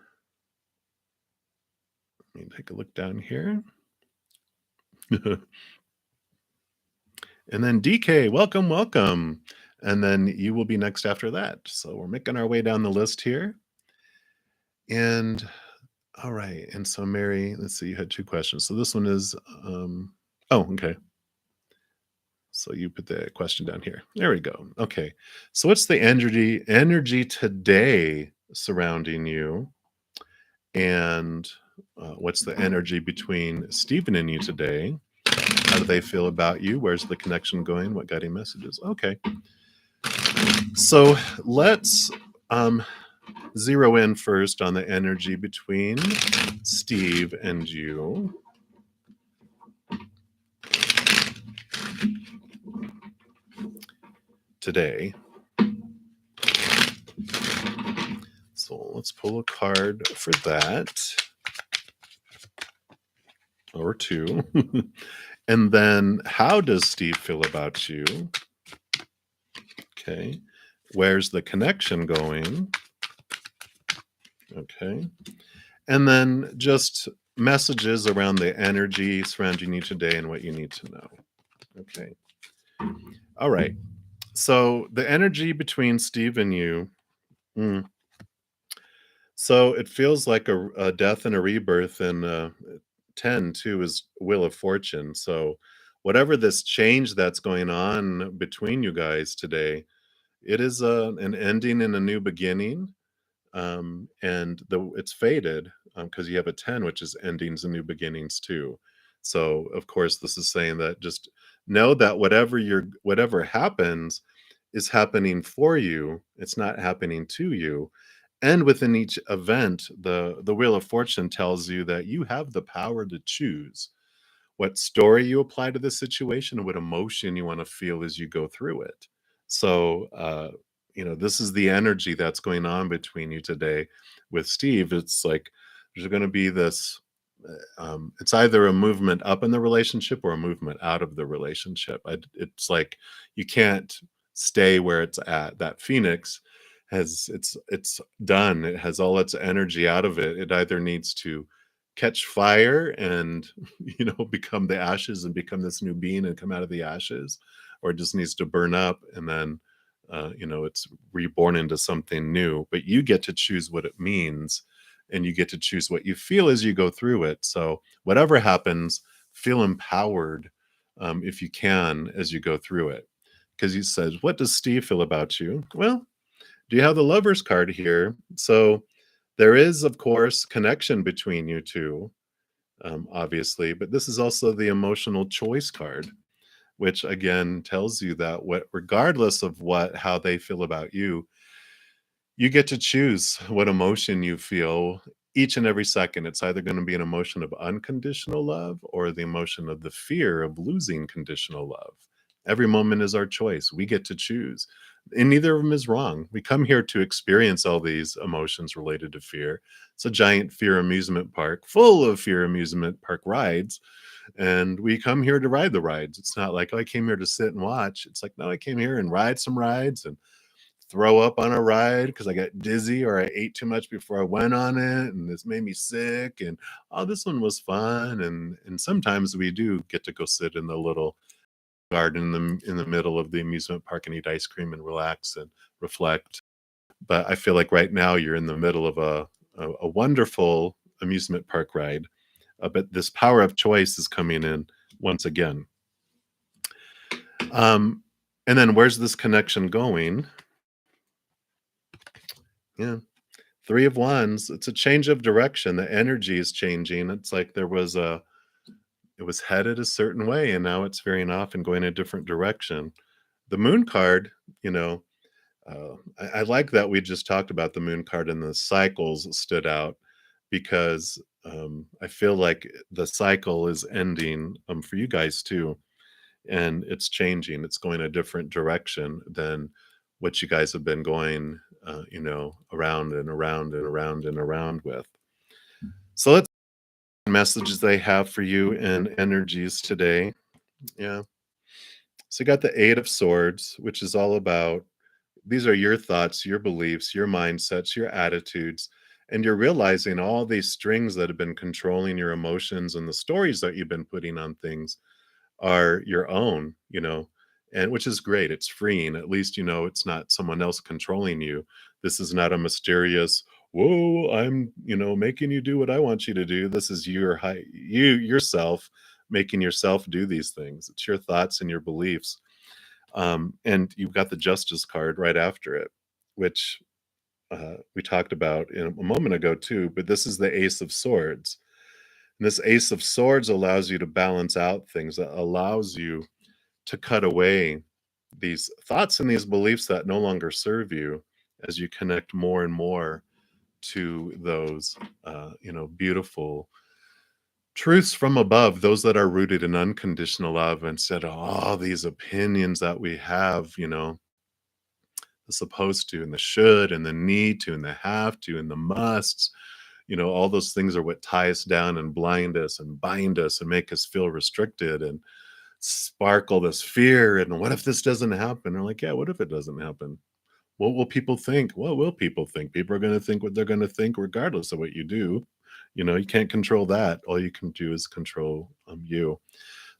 let me take a look down here. And then DK, welcome, welcome. And then you will be next after that. So, we're making our way down the list here. And all right. And so, Mary, let's see, you had two questions. So this one is, oh, okay. So you put the question down here. There we go. Okay. So what's the energy today surrounding you? And what's the energy between Stephen and you today? How do they feel about you? Where's the connection going? What guiding messages? Okay. So let's zero in first on the energy between Steve and you. Today. So let's pull a card for that. Or two. And then how does Steve feel about you? Okay. Where's the connection going? Okay. And then just messages around the energy surrounding you today and what you need to know. Okay. All right. So the energy between Steve and you. So it feels like a death and a rebirth, and 10 too is Wheel of Fortune. So whatever this change that's going on between you guys today, it is an ending and a new beginning. And it's faded because you have a 10, which is endings and new beginnings too. So of course, this is saying that just know that whatever happens is happening for you. It's not happening to you. And within each event, the Wheel of Fortune tells you that you have the power to choose what story you apply to the situation and what emotion you want to feel as you go through it. So, this is the energy that's going on between you today with Steve. It's like there's going to be this. It's either a movement up in the relationship or a movement out of the relationship. It's like you can't stay where it's at. That phoenix it's done. It has all its energy out of it. It either needs to catch fire and become the ashes and become this new being and come out of the ashes, or it just needs to burn up and then it's reborn into something new. But you get to choose what it means, and you get to choose what you feel as you go through it. So whatever happens, feel empowered, if you can, as you go through it. Because he says, what does Steve feel about you? Well, do you have the Lover's card here? So there is, of course, connection between you two, obviously, but this is also the emotional choice card, which again tells you that regardless of how they feel about you, you get to choose what emotion you feel each and every second. It's either going to be an emotion of unconditional love or the emotion of the fear of losing conditional love. Every moment is our choice. We get to choose. And neither of them is wrong. We come here to experience all these emotions related to fear. It's a giant fear amusement park full of fear amusement park rides. And we come here to ride the rides. It's not like, oh, I came here to sit and watch. It's like, no, I came here and ride some rides and throw up on a ride because I got dizzy or I ate too much before I went on it, and this made me sick. And oh, this one was fun. And sometimes we do get to go sit in the little garden in the middle of the amusement park and eat ice cream and relax and reflect. But I feel like right now you're in the middle of a wonderful amusement park ride. But this power of choice is coming in once again. And then where's this connection going? Yeah. Three of Wands, it's a change of direction. The energy is changing. It's like it was headed a certain way and now it's veering off and going a different direction. The Moon card, you know, I like that we just talked about the Moon card and the cycles stood out because I feel like the cycle is ending for you guys too, and it's changing. It's going a different direction than what you guys have been going, around and around and around and around with. So let's messages they have for you and energies today. Yeah. So you got the Eight of Swords, which is all about these are your thoughts, your beliefs, your mindsets, your attitudes, and you're realizing all these strings that have been controlling your emotions and the stories that you've been putting on things are your own, and which is great. It's freeing. At least it's not someone else controlling you. This is not a mysterious, whoa, I'm, making you do what I want you to do. This is you yourself making yourself do these things. It's your thoughts and your beliefs. And you've got the Justice card right after it, which we talked about a moment ago too, but this is the Ace of Swords. And this Ace of Swords allows you to balance out things, that allows you to cut away these thoughts and these beliefs that no longer serve you as you connect more and more to those, beautiful truths from above, those that are rooted in unconditional love instead of all these opinions that we have, the supposed to and the should and the need to and the have to and the musts. All those things are what tie us down and blind us and bind us and make us feel restricted and sparkle this fear. And what if this doesn't happen? They're like, yeah, what if it doesn't happen? What will people think? What will people think? People are going to think what they're going to think, regardless of what you do. You can't control that. All you can do is control you.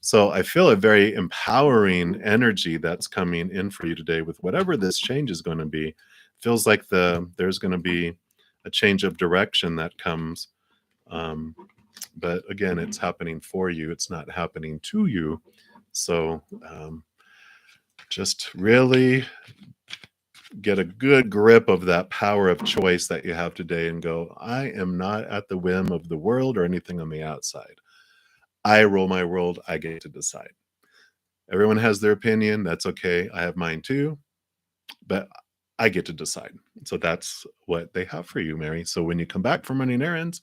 So I feel a very empowering energy that's coming in for you today with whatever this change is going to be. Feels like there's going to be a change of direction that comes. Um, but again, it's happening for you. It's not happening to you. So just really get a good grip of that power of choice that you have today and go, I am not at the whim of the world or anything on the outside. I rule my world. I get to decide. Everyone has their opinion. That's okay. I have mine too, but I get to decide. So that's what they have for you, Mary. So when you come back from running errands,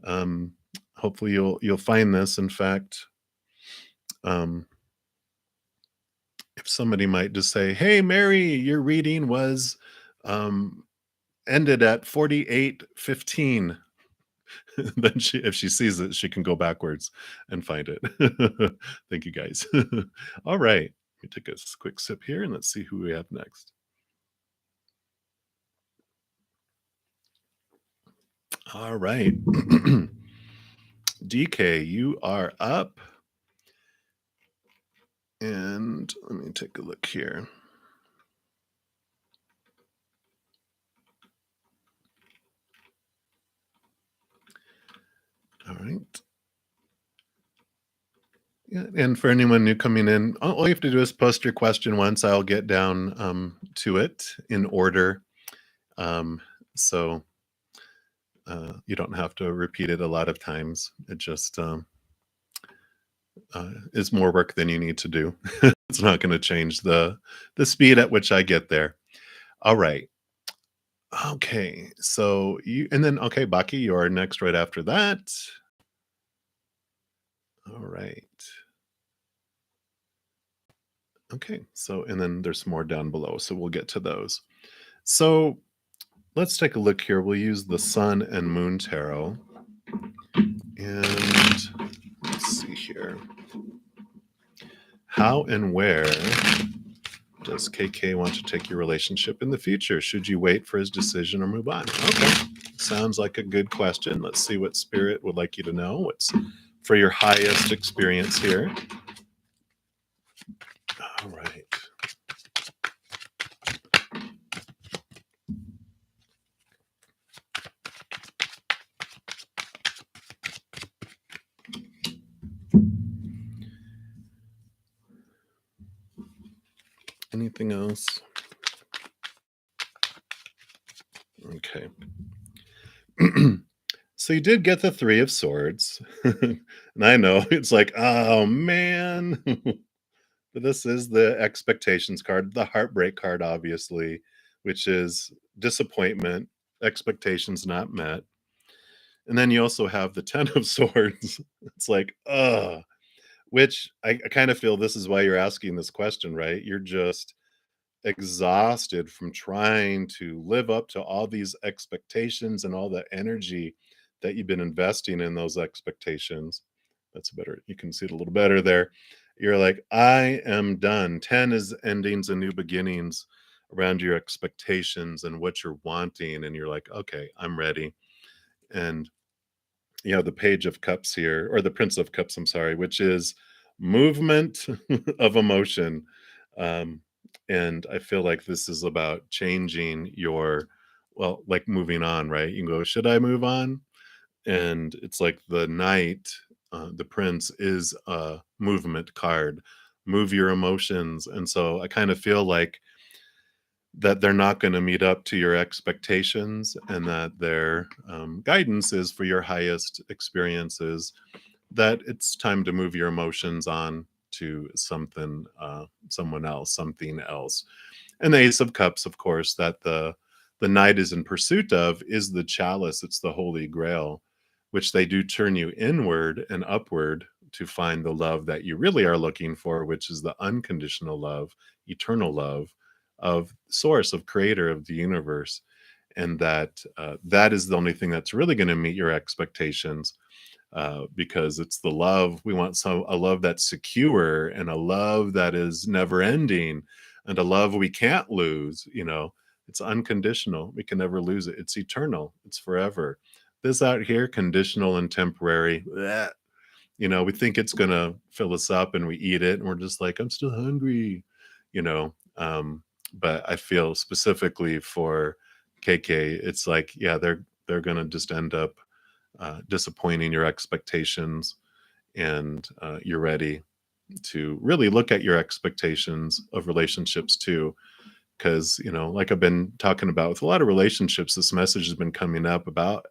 um, hopefully you'll find this. In fact, um, if somebody might just say, "Hey, Mary, your reading was um, ended at 48:15," then if she sees it, she can go backwards and find it. Thank you, guys. All right, let me take a quick sip here and let's see who we have next. All right. DK, you are up. And let me take a look here. All right. Yeah, and for anyone new coming in, all you have to do is post your question once. I'll get down to it in order. Um, so you don't have to repeat it a lot of times. It just is more work than you need to do. It's not going to change the speed at which I get there. All right. Okay. So and then okay, Baki, you are next right after that. All right. Okay. So and then there's more down below. So we'll get to those. So let's take a look here. We'll use the Sun and Moon Tarot. And let's see here. How and where does KK want to take your relationship in the future? Should you wait for his decision or move on? Okay. Sounds like a good question. Let's see what Spirit would like you to know. What's for your highest experience here? All right. Anything else? Okay. So you did get the Three of Swords. And I know it's like, oh man. But this is the expectations card, the heartbreak card, obviously, which is disappointment, expectations not met. And then you also have the Ten of Swords. It's like, which I kind of feel this is why you're asking this question, right? You're just exhausted from trying to live up to all these expectations and all the energy that you've been investing in those expectations. That's better. You can see it a little better there. You're like, I am done. 10 is endings and new beginnings around your expectations and what you're wanting. And you're like, okay, I'm ready. And you have the Page of Cups here, or the Prince of Cups, I'm sorry, which is movement of emotion. Um, and I feel like this is about changing your, well, like moving on, right? You go, should I move on? And it's like the Knight, the Prince is a movement card, move your emotions. And so I kind of feel like that they're not going to meet up to your expectations and that their guidance is for your highest experiences, that it's time to move your emotions on to something, someone else, something else. And the Ace of Cups, of course, that the knight is in pursuit of is the chalice. It's the Holy Grail, which they do turn you inward and upward to find the love that you really are looking for, which is the unconditional love, eternal love of source, of creator of the universe. And that that is the only thing that's really going to meet your expectations, because it's the love we want. So a love that's secure and a love that is never ending and a love we can't lose. It's unconditional. We can never lose it. It's eternal. It's forever. This out here, conditional and temporary, bleh, we think it's gonna fill us up and we eat it and we're just like, I'm still hungry, you know. But I feel specifically for KK, it's like, yeah, they're gonna just end up disappointing your expectations, and you're ready to really look at your expectations of relationships too. Because, like I've been talking about with a lot of relationships, this message has been coming up about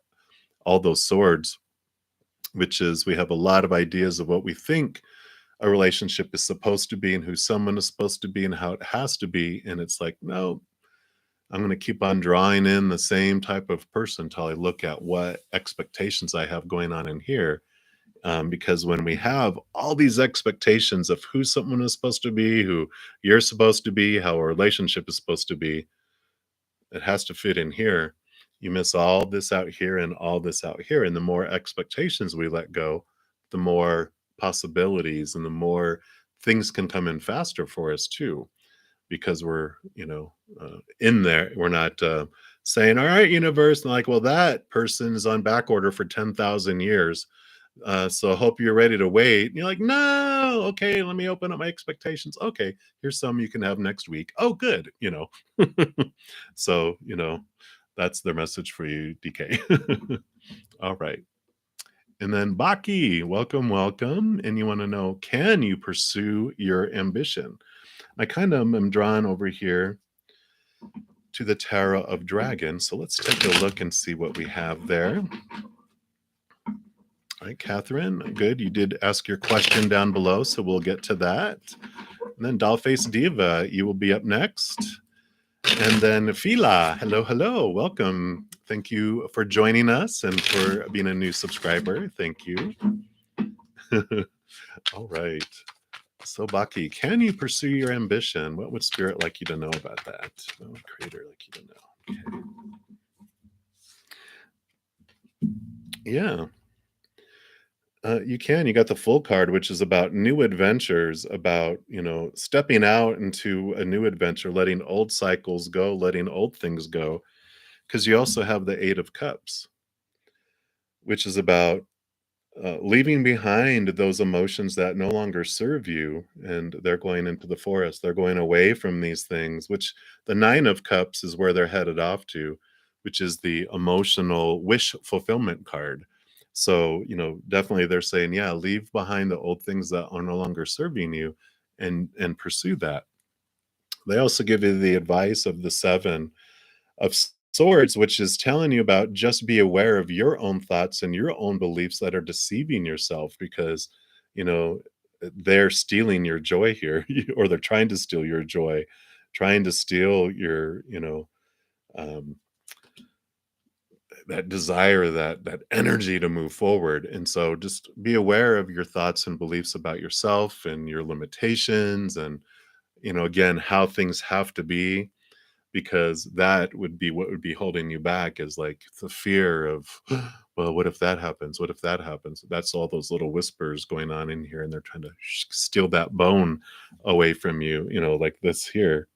all those swords, which is we have a lot of ideas of what we think a relationship is supposed to be and who someone is supposed to be and how it has to be. And it's like, no, I'm going to keep on drawing in the same type of person until I look at what expectations I have going on in here. Because when we have all these expectations of who someone is supposed to be, who you're supposed to be, how a relationship is supposed to be, it has to fit in here. You miss all this out here and all this out here. And the more expectations we let go, the more possibilities and the more things can come in faster for us too, because we're, in there. We're not saying, all right, universe, and like, well, that person is on back order for 10,000 years. So I hope you're ready to wait. And you're like, no, okay, let me open up my expectations. Okay, here's some you can have next week. Oh, good. So, that's their message for you, DK. All right. And then Baki, welcome, welcome. And you want to know, can you pursue your ambition? I kind of am drawn over here to the Tarot of Dragons. So let's take a look and see what we have there. All right, Catherine, good. You did ask your question down below, so we'll get to that. And then Dollface Diva, you will be up next. And then Fila, hello, hello, welcome. Thank you for joining us and for being a new subscriber. Thank you. All right. So Baki, can you pursue your ambition? What would Spirit like you to know about that? What would Creator like you to know? Okay. Yeah. You can. You got the full card, which is about new adventures, about, stepping out into a new adventure, letting old cycles go, letting old things go. Because you also have the Eight of Cups, which is about leaving behind those emotions that no longer serve you. And they're going into the forest. They're going away from these things, which the Nine of Cups is where they're headed off to, which is the emotional wish fulfillment card. So, definitely they're saying, yeah, leave behind the old things that are no longer serving you and pursue that. They also give you the advice of the Seven of Swords, which is telling you about just be aware of your own thoughts and your own beliefs that are deceiving yourself because, you know, they're stealing your joy here, or they're trying to steal your joy, trying to steal your, um, that desire, that energy to move forward. And so just be aware of your thoughts and beliefs about yourself and your limitations and, again, how things have to be, because that would be what would be holding you back, is like the fear of, well, what if that happens? What if that happens? That's all those little whispers going on in here, and they're trying to steal that bone away from you, like this here.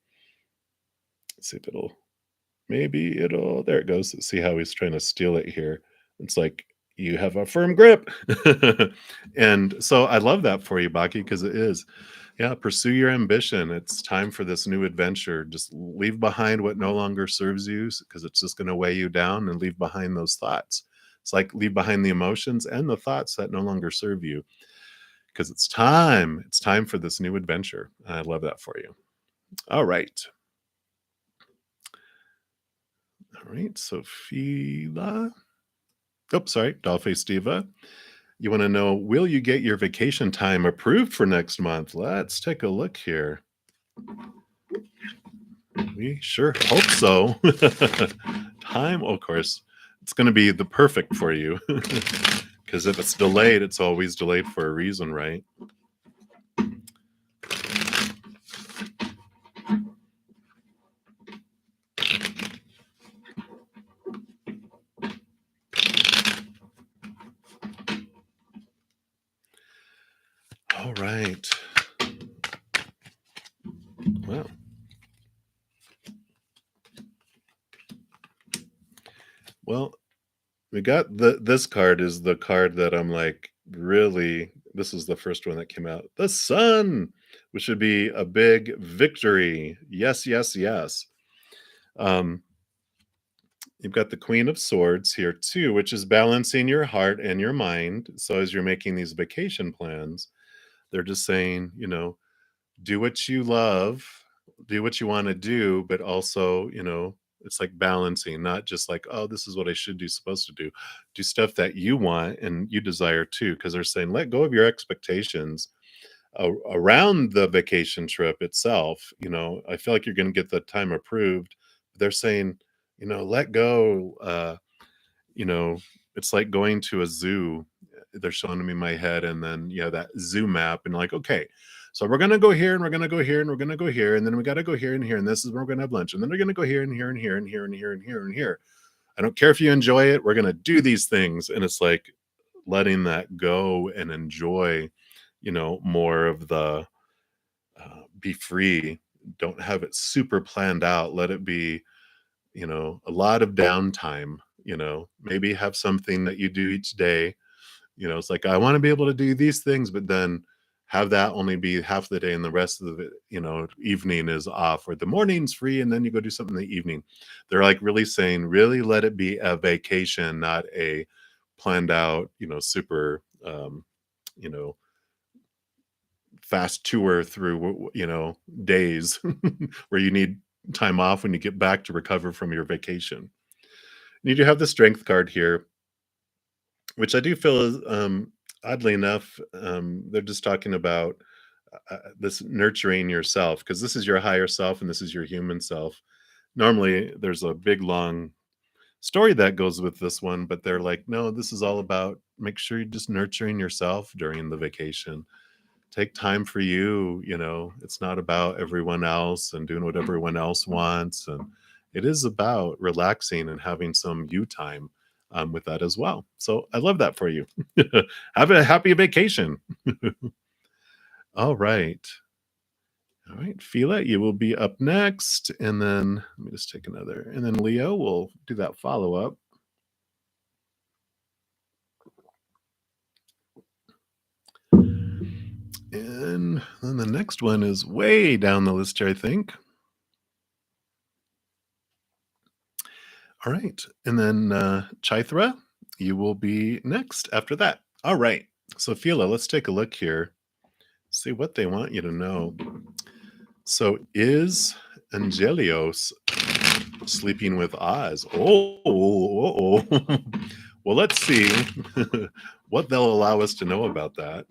Let's see if maybe it'll, there it goes. See how he's trying to steal it here. It's like, you have a firm grip. And so I love that for you, Baki, because it is. Yeah, pursue your ambition. It's time for this new adventure. Just leave behind what no longer serves you, because it's just going to weigh you down, and leave behind those thoughts. It's like leave behind the emotions and the thoughts that no longer serve you, because it's time. It's time for this new adventure. I love that for you. All right. All right. Sophia. Oh, sorry. Dollface Diva. You want to know, will you get your vacation time approved for next month? Let's take a look here. We sure hope so. Time, of course, it's going to be the perfect for you, because if it's delayed, it's always delayed for a reason, right? All right. Wow. Well, we got this card is the card that I'm like, really, this is the first one that came out. The Sun, which should be a big victory. Yes, yes, yes. You've got the Queen of Swords here too, which is balancing your heart and your mind. So as you're making these vacation plans, they're just saying, do what you love, do what you want to do, but also, it's like balancing, not just like, oh, this is what I should do, supposed to do. Do stuff that you want and you desire too, because they're saying let go of your expectations around the vacation trip itself. I feel like you're going to get the time approved. They're saying, let go. You know, it's like going to a zoo. They're showing me my head, and then that zoo map, and like, okay, so we're gonna go here, and we're gonna go here, and we're gonna go here, and then we gotta go here and here, and this is where we're gonna have lunch, and then we're gonna go here and here and here and here and here and here and here. I don't care if you enjoy it. We're gonna do these things, and it's like letting that go and enjoy, more of the be free. Don't have it super planned out. Let it be, a lot of downtime. Maybe have something that you do each day. It's like, I want to be able to do these things, but then have that only be half the day, and the rest of the evening is off, or the morning's free, and then you go do something in the evening. They're like really saying, really let it be a vacation, not a planned out, super, you know, fast tour through, days where you need time off when you get back to recover from your vacation. You do have the Strength card here, which I do feel is, oddly enough, they're just talking about this nurturing yourself, because this is your higher self and this is your human self. Normally, there's a big long story that goes with this one, but they're like, no, this is all about make sure you're just nurturing yourself during the vacation. Take time for you. It's not about everyone else and doing what everyone else wants, and it is about relaxing and having some you time with that as well. So I love that for you. Have a happy vacation. All right. All right, Fila, you will be up next, and then let me just take another, and then Leo will do that follow up. And then the next one is way down the list here, I think. All right. And then Chaithra, you will be next after that. All right. So Fila, let's take a look here. See what they want you to know. So is Angelios sleeping with Oz? Oh. Well, let's see what they'll allow us to know about that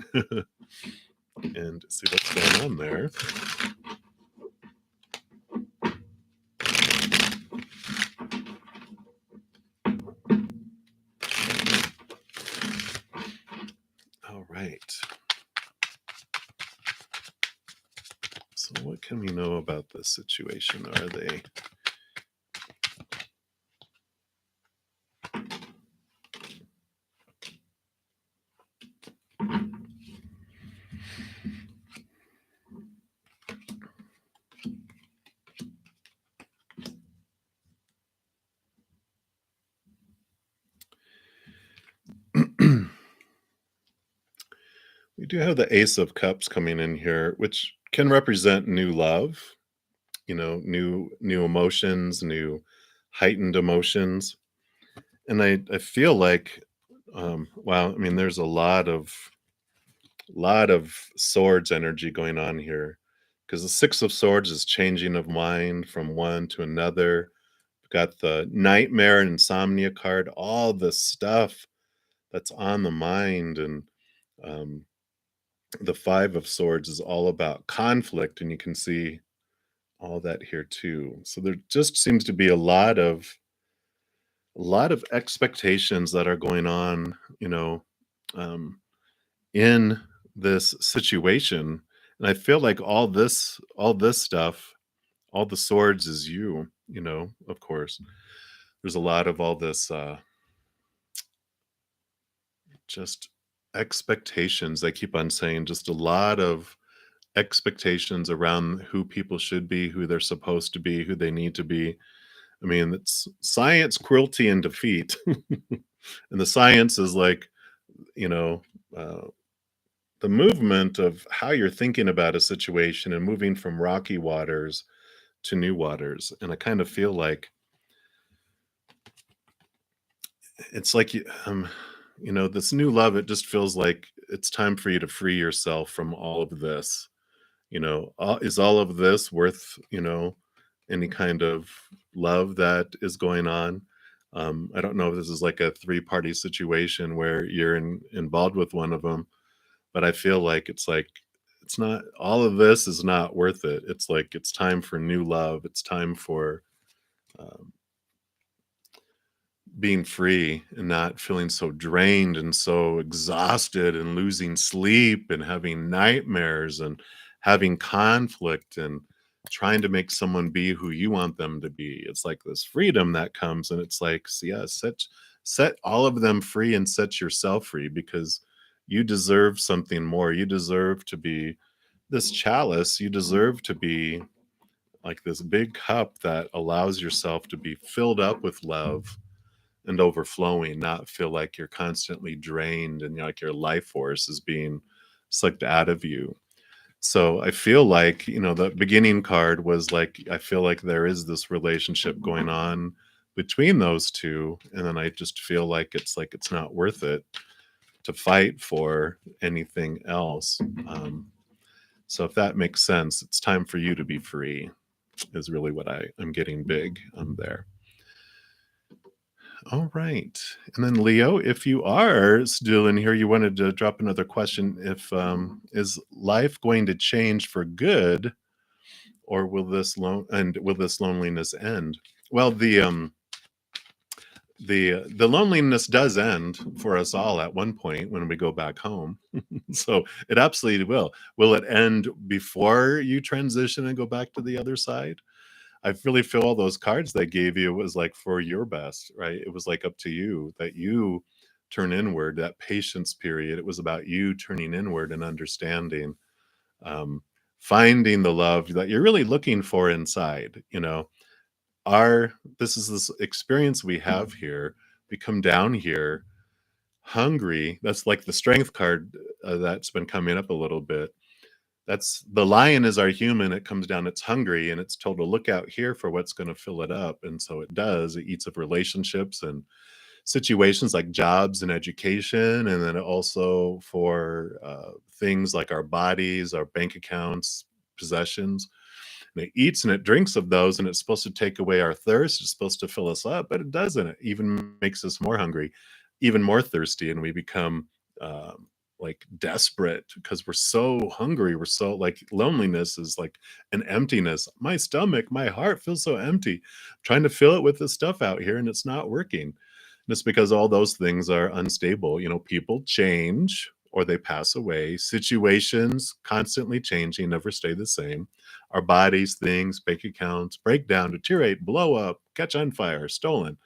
and see what's going on there. All right. So what can we know about this situation? Are they... We do have the Ace of Cups coming in here, which can represent new love, new emotions, new heightened emotions. And I feel like, wow, I mean, there's a lot of swords energy going on here, because the Six of Swords is changing of mind from one to another. We've got the Nightmare and Insomnia card, all the stuff that's on the mind. And um, the Five of Swords is all about conflict, and you can see all that here too. So there just seems to be a lot of expectations that are going on, um, in this situation. And I feel like all this stuff, all the swords is of course. There's a lot of all this just expectations. I keep on saying just a lot of expectations around who people should be, who they're supposed to be, who they need to be. I mean, it's science, cruelty, and defeat. And the science is like, you know, uh, the movement of how you're thinking about a situation and moving from rocky waters to new waters. And I kind of feel like it's like, this new love, it just feels like it's time for you to free yourself from all of this. Is all of this worth, any kind of love that is going on? I don't know if this is like a three-party situation where you're involved with one of them, but I feel like it's not, all of this is not worth it. It's like it's time for new love. It's time for um, being free and not feeling so drained and so exhausted and losing sleep and having nightmares and having conflict and trying to make someone be who you want them to be. It's like this freedom that comes, and it's like, yeah, set all of them free and set yourself free, because you deserve something more. You deserve to be this chalice. You deserve to be like this big cup that allows yourself to be filled up with love and overflowing, not feel like you're constantly drained and like your life force is being sucked out of you. So I feel like, the beginning card was like, I feel like there is this relationship going on between those two. And then I just feel like it's not worth it to fight for anything else. So if that makes sense, it's time for you to be free, is really what I'm getting big there. All right. And then Leo, if you are still in here, you wanted to drop another question. If is life going to change for good, or will this loneliness end? Well, the loneliness does end for us all at one point when we go back home. So it absolutely will. Will it end before you transition and go back to the other side? I really feel all those cards they gave you was like for your best, right? It was like up to you, that you turn inward, that patience period. It was about you turning inward and understanding, um, finding the love that you're really looking for inside. This is this experience we have here. We come down here hungry. That's like the strength card that's been coming up a little bit. That's the lion is our human. It comes down, it's hungry, and it's told to look out here for what's going to fill it up. And so it does. It eats up relationships and situations like jobs and education. And then also for things like our bodies, our bank accounts, possessions. and it eats and it drinks of those, and it's supposed to take away our thirst. It's supposed to fill us up, but it doesn't. It even makes us more hungry, even more thirsty, and we become like desperate because we're so hungry. We're so like loneliness is like an emptiness. My stomach, my heart feels so empty. Trying to fill it with this stuff out here, and it's not working. And it's because all those things are unstable. People change or they pass away. Situations constantly changing, never stay the same. Our bodies, things, bank accounts break down, deteriorate, blow up, catch on fire, stolen.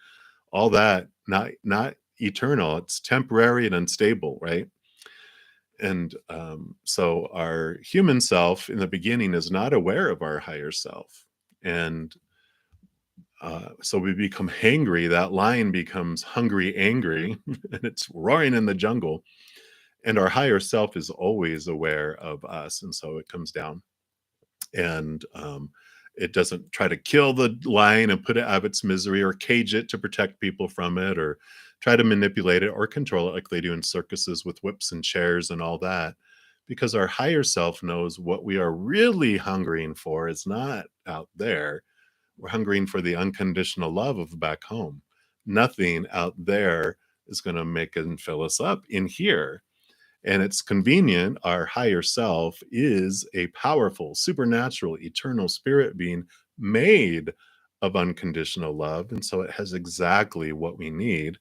All that not eternal. It's temporary and unstable, right? And so our human self in the beginning is not aware of our higher self. And so we become hangry. That lion becomes hungry, angry, and it's roaring in the jungle. And our higher self is always aware of us. And so it comes down and it doesn't try to kill the lion and put it out of its misery or cage it to protect people from it or try to manipulate it or control it like they do in circuses with whips and chairs and all that. Because our higher self knows what we are really hungering for is not out there. We're hungering for the unconditional love of back home. Nothing out there is going to make and fill us up in here. And it's convenient. Our higher self is a powerful, supernatural, eternal spirit being made of unconditional love. And so it has exactly what we need.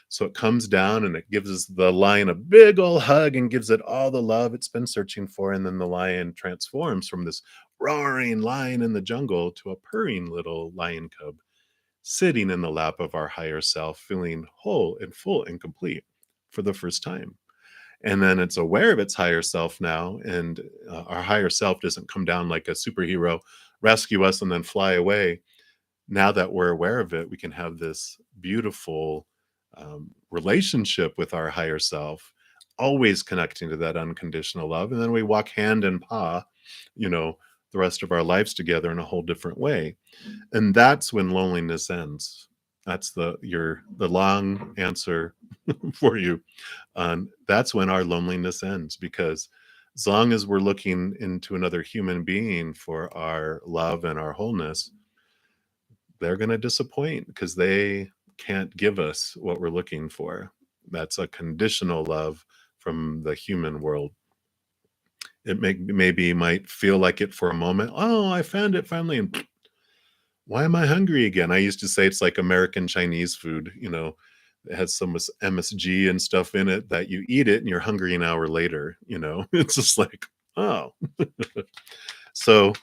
So it comes down and it gives us the lion a big old hug and gives it all the love it's been searching for. And then the lion transforms from this roaring lion in the jungle to a purring little lion cub sitting in the lap of our higher self, feeling whole and full and complete for the first time. And then it's aware of its higher self now, and our higher self doesn't come down like a superhero, rescue us, and then fly away. Now that we're aware of it, we can have this beautiful relationship with our higher self, always connecting to that unconditional love. And then we walk hand in paw, the rest of our lives together in a whole different way. And that's when loneliness ends. That's the long answer for you. That's when our loneliness ends, because as long as we're looking into another human being for our love and our wholeness, they're going to disappoint because they can't give us what we're looking for. That's a conditional love from the human world. It maybe might feel like it for a moment. Oh, I found it finally, and why am I hungry again? I used to say it's like American Chinese food. It has some MSG and stuff in it that you eat it and you're hungry an hour later. It's just like, oh. So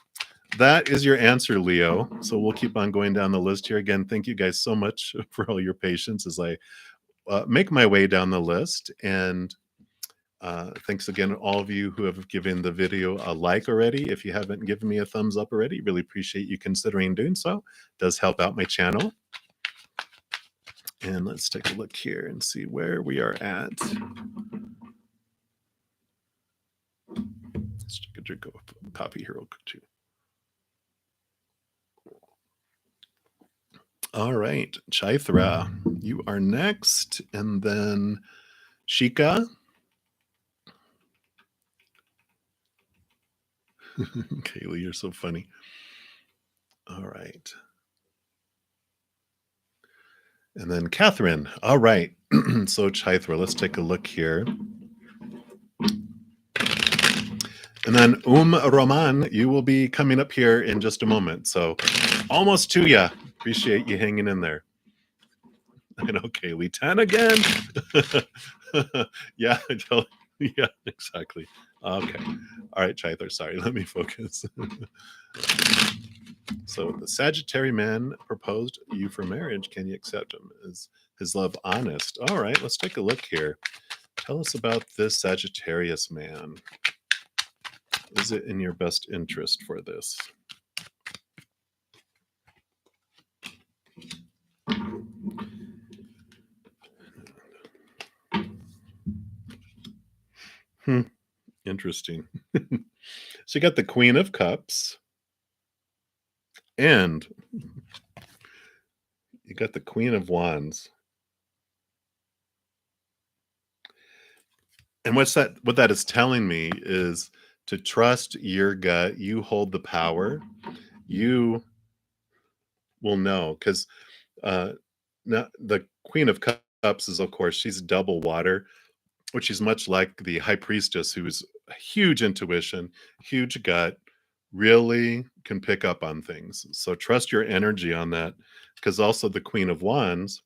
that is your answer, Leo. So we'll keep on going down the list here. Again, thank you guys so much for all your patience as I make my way down the list. And thanks again, all of you who have given the video a like already. If you haven't given me a thumbs up already, really appreciate you considering doing so. It does help out my channel. And let's take a look here and see where we are at. Let's take a drink of coffee here real quick too. All right, Chaithra, you are next, and then Shika. Kaylee, you're so funny. All right. And then Catherine. All right. So Chaithra, let's take a look here. And then Roman, you will be coming up here in just a moment. So almost to ya. Appreciate you hanging in there. I know, Kaylee. 10 again. Yeah, yeah, exactly. Okay. All right, Chaithra, sorry. Let me focus. So the Sagittarius man proposed you for marriage. Can you accept him? Is his love honest? All right, let's take a look here. Tell us about this Sagittarius man. Is it in your best interest for this? Interesting. So you got the Queen of Cups. And you got the Queen of Wands. And what that is telling me is to trust your gut. You hold the power. You will know because uh, the Queen of Cups is, of course, she's double water, which is much like the High Priestess, who's a huge intuition, huge gut, really can pick up on things. So trust your energy on that, because also the Queen of Wands,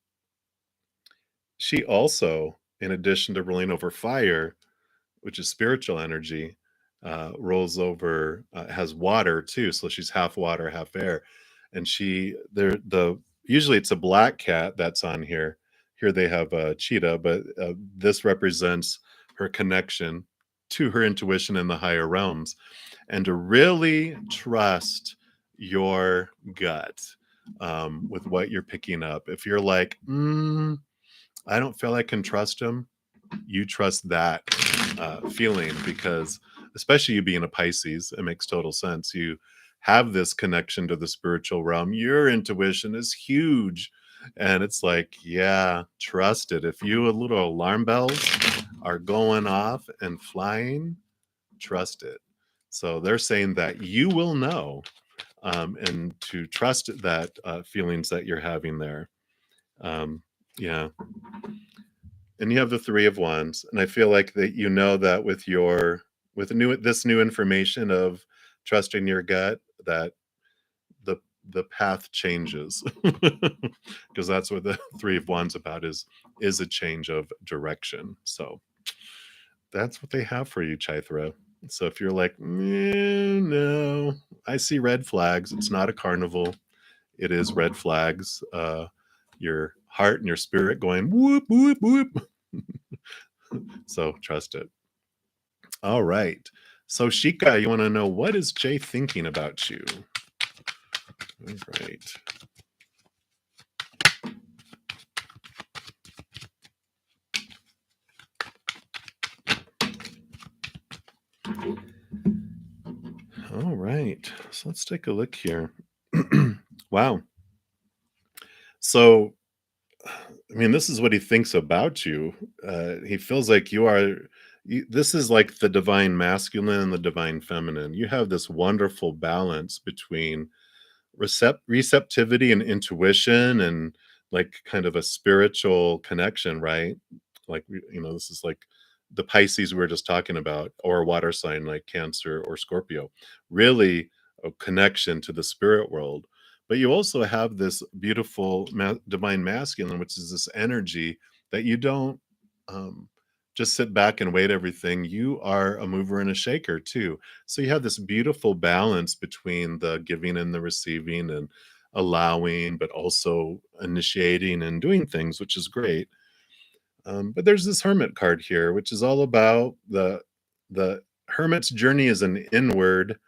she also, in addition to ruling over fire, which is spiritual energy, rolls over, has water too. So she's half water, half air. And usually it's a black cat that's on here. Here they have a cheetah, but this represents her connection to her intuition in the higher realms, and to really trust your gut with what you're picking up. If you're like, I don't feel I can trust him, you trust that feeling, because especially you being a Pisces, it makes total sense. You have this connection to the spiritual realm. Your intuition is huge. And it's like, yeah, trust it. If you a little alarm bells are going off and flying, trust it. So they're saying that you will know, and to trust that feelings that you're having there. Yeah. And you have the Three of Wands, and I feel like that you know that with this new information of trusting your gut, that the the path changes, because that's what the Three of Wands about is a change of direction. So that's what they have for you, Chaithra. So if you're like, no, I see red flags. It's not a carnival. It is red flags. Your heart and your spirit going whoop whoop whoop. So trust it. All right. So Shika, you want to know, what is Jay thinking about you? All right. All right. So let's take a look here. Wow. So, I mean, this is what he thinks about you. He feels like this is like the divine masculine and the divine feminine. You have this wonderful balance between receptivity and intuition, and like kind of a spiritual connection, right? Like, this is like the Pisces we were just talking about, or a water sign like Cancer or Scorpio, really a connection to the spirit world. But you also have this beautiful divine masculine, which is this energy that you don't um, just sit back and wait everything. You are a mover and a shaker too. So you have this beautiful balance between the giving and the receiving, and allowing, but also initiating and doing things, which is great. But there's this Hermit card here, which is all about the Hermit's journey is an inward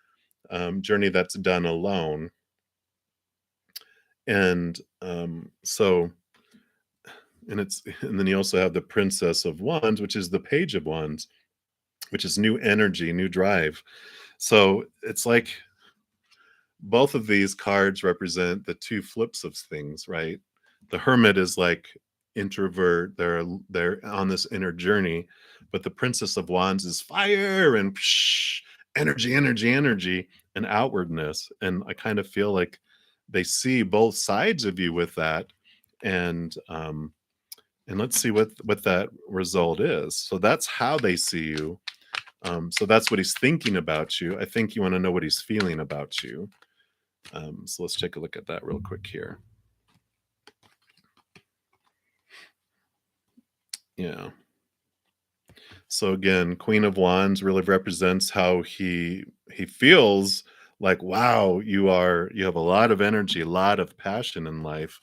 journey that's done alone. And so, and then you also have the Princess of Wands, which is the Page of Wands, which is new energy, new drive. So it's like both of these cards represent the two flips of things, right? The Hermit is like introvert, they're on this inner journey, but the Princess of Wands is fire and energy, energy, energy, and outwardness. And I kind of feel like they see both sides of you with that. And let's see what that result is. So that's how they see you. So that's what he's thinking about you. I think you want to know what he's feeling about you. So let's take a look at that real quick here. Yeah. So again, Queen of Wands really represents how he feels like, wow, you have a lot of energy, a lot of passion in life.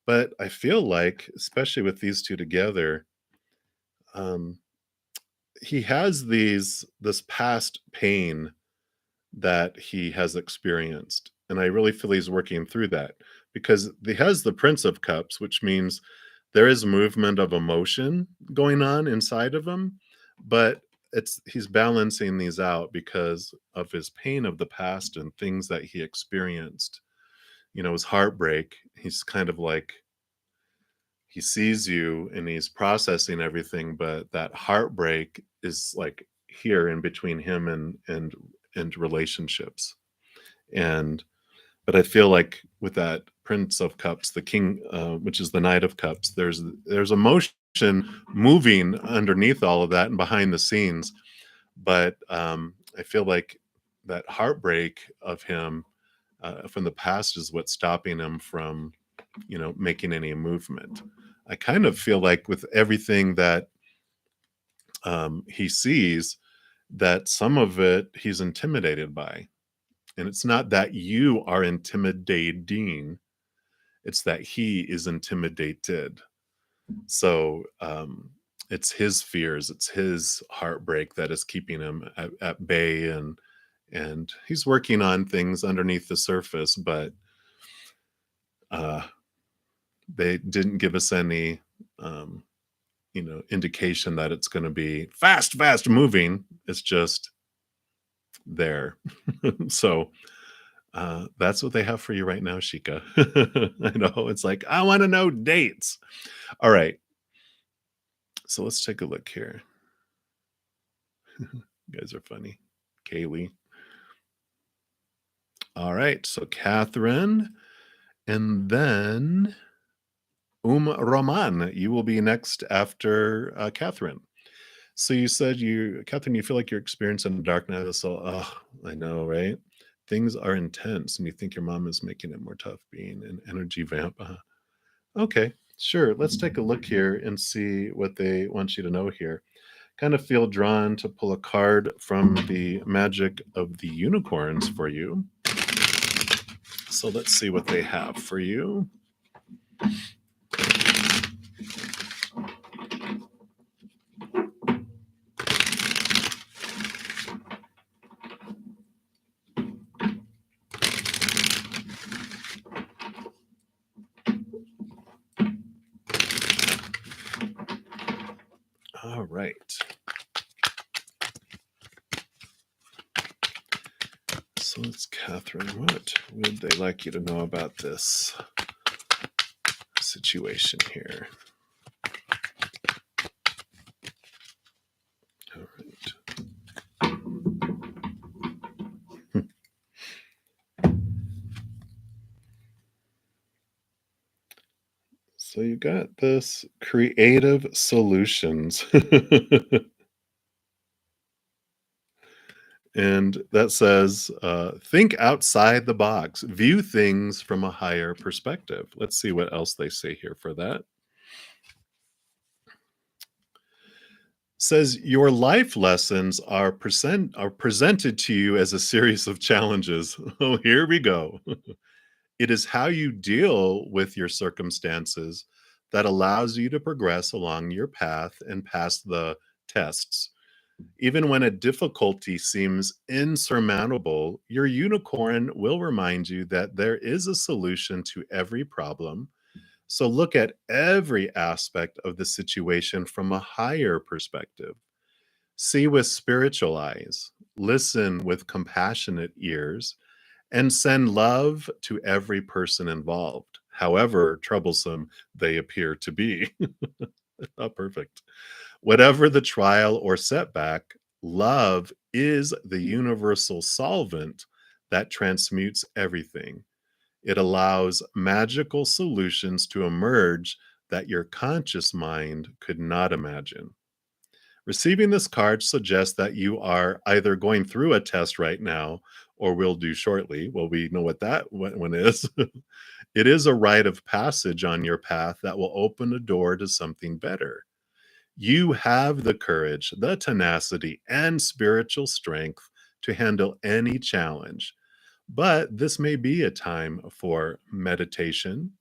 But I feel like, especially with these two together, um, he has this past pain that he has experienced. And I really feel he's working through that, because he has the Prince of Cups, which means there is movement of emotion going on inside of him, but he's balancing these out because of his pain of the past and things that he experienced. His heartbreak. He's kind of like, he sees you and he's processing everything, but that heartbreak is like here in between him and relationships. And but I feel like with that Prince of Cups, the King, which is the Knight of Cups, there's emotion moving underneath all of that and behind the scenes. But I feel like that heartbreak of him from the past is what's stopping him from, making any movement. I kind of feel like with everything that he sees, that some of it he's intimidated by. And it's not that you are intimidating, it's that he is intimidated. So it's his fears, it's his heartbreak that is keeping him at bay, and he's working on things underneath the surface, but uh, they didn't give us any indication that it's going to be fast moving. It's just there. So that's what they have for you right now, Shika. I know it's like, I want to know dates. All right. So let's take a look here. You guys are funny. Kaylee. All right. So Catherine. And then Roman, you will be next after Catherine. So you said Catherine, you feel like you're experiencing a dark night of the soul. Oh, I know, right? Things are intense, and you think your mom is making it more tough being an energy vamp. Okay, sure. Let's take a look here and see what they want you to know here. Kind of feel drawn to pull a card from the magic of the unicorns for you. So let's see what they have for you. All right. So it's Catherine. What would they like you to know about this situation here? All right. So you got this creative solutions. And that says, think outside the box, view things from a higher perspective. Let's see what else they say here for that. Says your life lessons are presented to you as a series of challenges. Oh, here we go. It is how you deal with your circumstances that allows you to progress along your path and pass the tests. Even when a difficulty seems insurmountable, your unicorn will remind you that there is a solution to every problem. So look at every aspect of the situation from a higher perspective. See with spiritual eyes, listen with compassionate ears, and send love to every person involved, however troublesome they appear to be. Oh, perfect. Whatever the trial or setback, love is the universal solvent that transmutes everything. It allows magical solutions to emerge that your conscious mind could not imagine. Receiving this card suggests that you are either going through a test right now or will do shortly. Well, we know what that one is. It is a rite of passage on your path that will open a door to something better. You have the courage, the tenacity, and spiritual strength to handle any challenge. But this may be a time for meditation,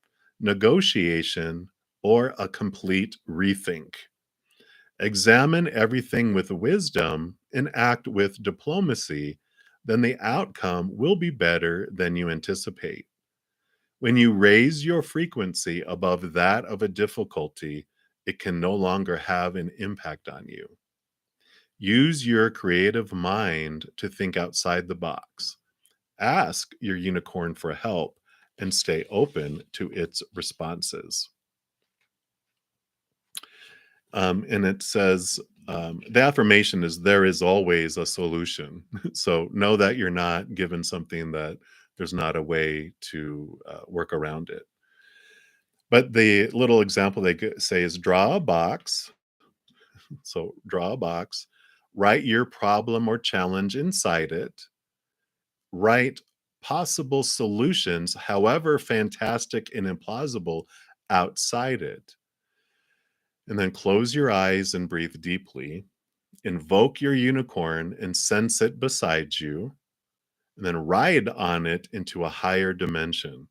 negotiation, or a complete rethink. Examine everything with wisdom and act with diplomacy, then the outcome will be better than you anticipate. When you raise your frequency above that of a difficulty, it can no longer have an impact on you. Use your creative mind to think outside the box. Ask your unicorn for help and stay open to its responses. And it says, The affirmation is there is always a solution. So know that you're not given something that there's not a way to work around it. But the little example they say is draw a box. So draw a box, write your problem or challenge inside it, write possible solutions, however fantastic and implausible, outside it. And then close your eyes and breathe deeply. Invoke your unicorn and sense it beside you, and then ride on it into a higher dimension.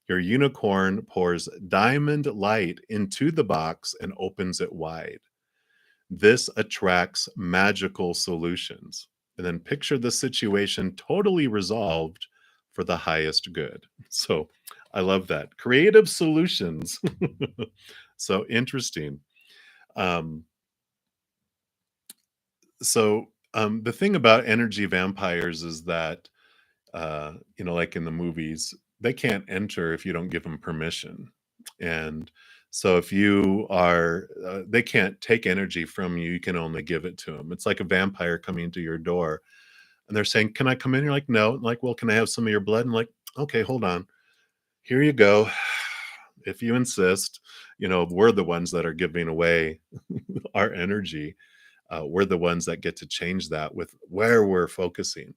Your unicorn pours diamond light into the box and opens it wide. This attracts magical solutions. And then picture the situation totally resolved for the highest good. So I love that. Creative solutions. So interesting. Um, the thing about energy vampires is that, like in the movies, they can't enter if you don't give them permission. And so if you are, they can't take energy from you. You can only give it to them. It's like a vampire coming to your door and they're saying, "Can I come in?" You're like, "No." Like, "Well, can I have some of your blood?" And like, "Okay, hold on. Here you go. If you insist." We're the ones that are giving away our energy. We're the ones that get to change that with where we're focusing.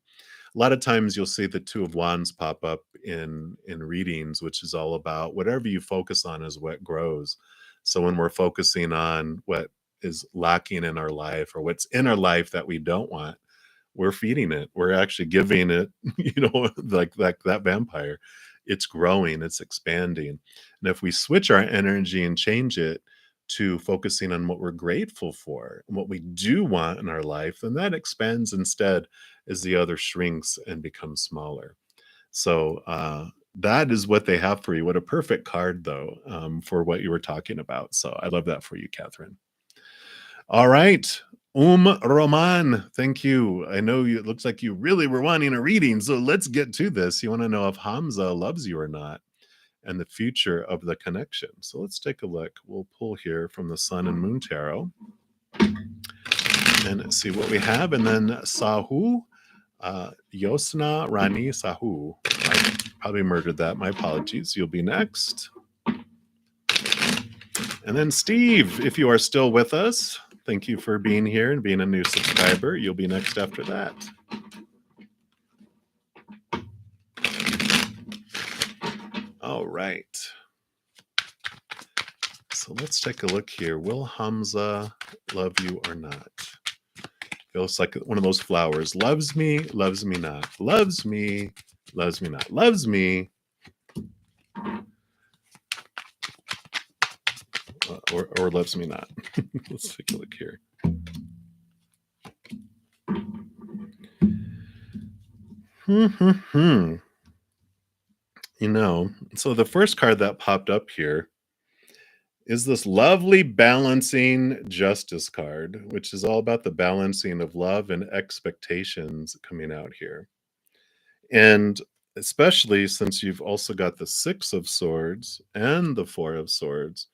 A lot of times you'll see the two of wands pop up in readings, which is all about whatever you focus on is what grows. So when we're focusing on what is lacking in our life or what's in our life that we don't want, we're feeding it. We're actually giving it, like that vampire. It's growing, it's expanding. And if we switch our energy and change it to focusing on what we're grateful for and what we do want in our life, then that expands instead as the other shrinks and becomes smaller. So that is what they have for you. What a perfect card, though, for what you were talking about. So I love that for you, Catherine. All right. Roman, thank you. I know you, it looks like you really were wanting a reading. So let's get to this. You want to know if Hamza loves you or not and the future of the connection. So let's take a look. We'll pull here from the Sun and Moon Tarot and see what we have. And then Sahu, Yosna Rani Sahu. I probably murdered that. My apologies. You'll be next. And then Steve, if you are still with us, thank you for being here and being a new subscriber. You'll be next after that. All right. So let's take a look here. Will Hamza love you or not? Feels like one of those flowers. Loves me not. Loves me not. Loves me. Or loves me not. Let's take a look here. So the first card that popped up here is this lovely balancing justice card, which is all about the balancing of love and expectations coming out here. And especially since you've also got the Six of Swords and the Four of Swords.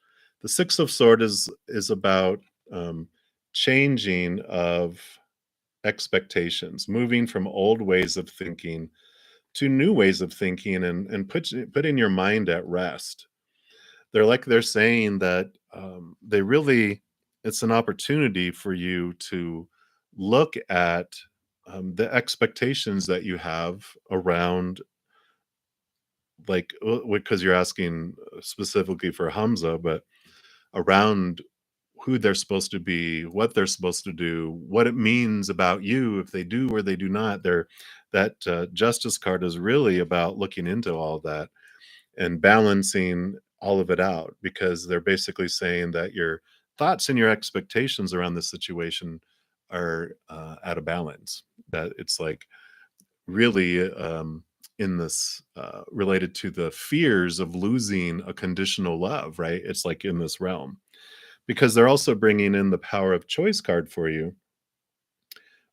The Six of Swords is about changing of expectations, moving from old ways of thinking to new ways of thinking and putting your mind at rest. They're saying that they really, it's an opportunity for you to look at the expectations that you have around, like, because you're asking specifically for Hamza, but around who they're supposed to be, what they're supposed to do, what it means about you if they do or they do not. That justice card is really about looking into all that and balancing all of it out, because they're basically saying that your thoughts and your expectations around the situation are out of balance. That it's like really in this related to the fears of losing a conditional love, right? It's like in this realm, because they're also bringing in the power of choice card for you,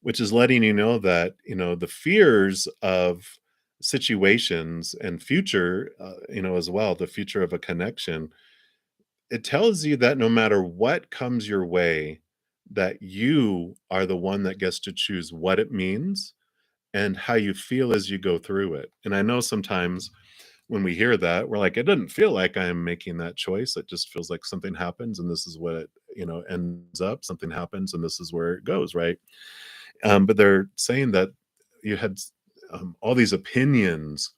which is letting you know that, the fears of situations and future, as well, the future of a connection, it tells you that no matter what comes your way, that you are the one that gets to choose what it means and how you feel as you go through it. And I know sometimes when we hear that, we're like, it doesn't feel like I'm making that choice. It just feels like something happens and this is what it, ends up. Something happens and this is where it goes, right? But they're saying that you had all these opinions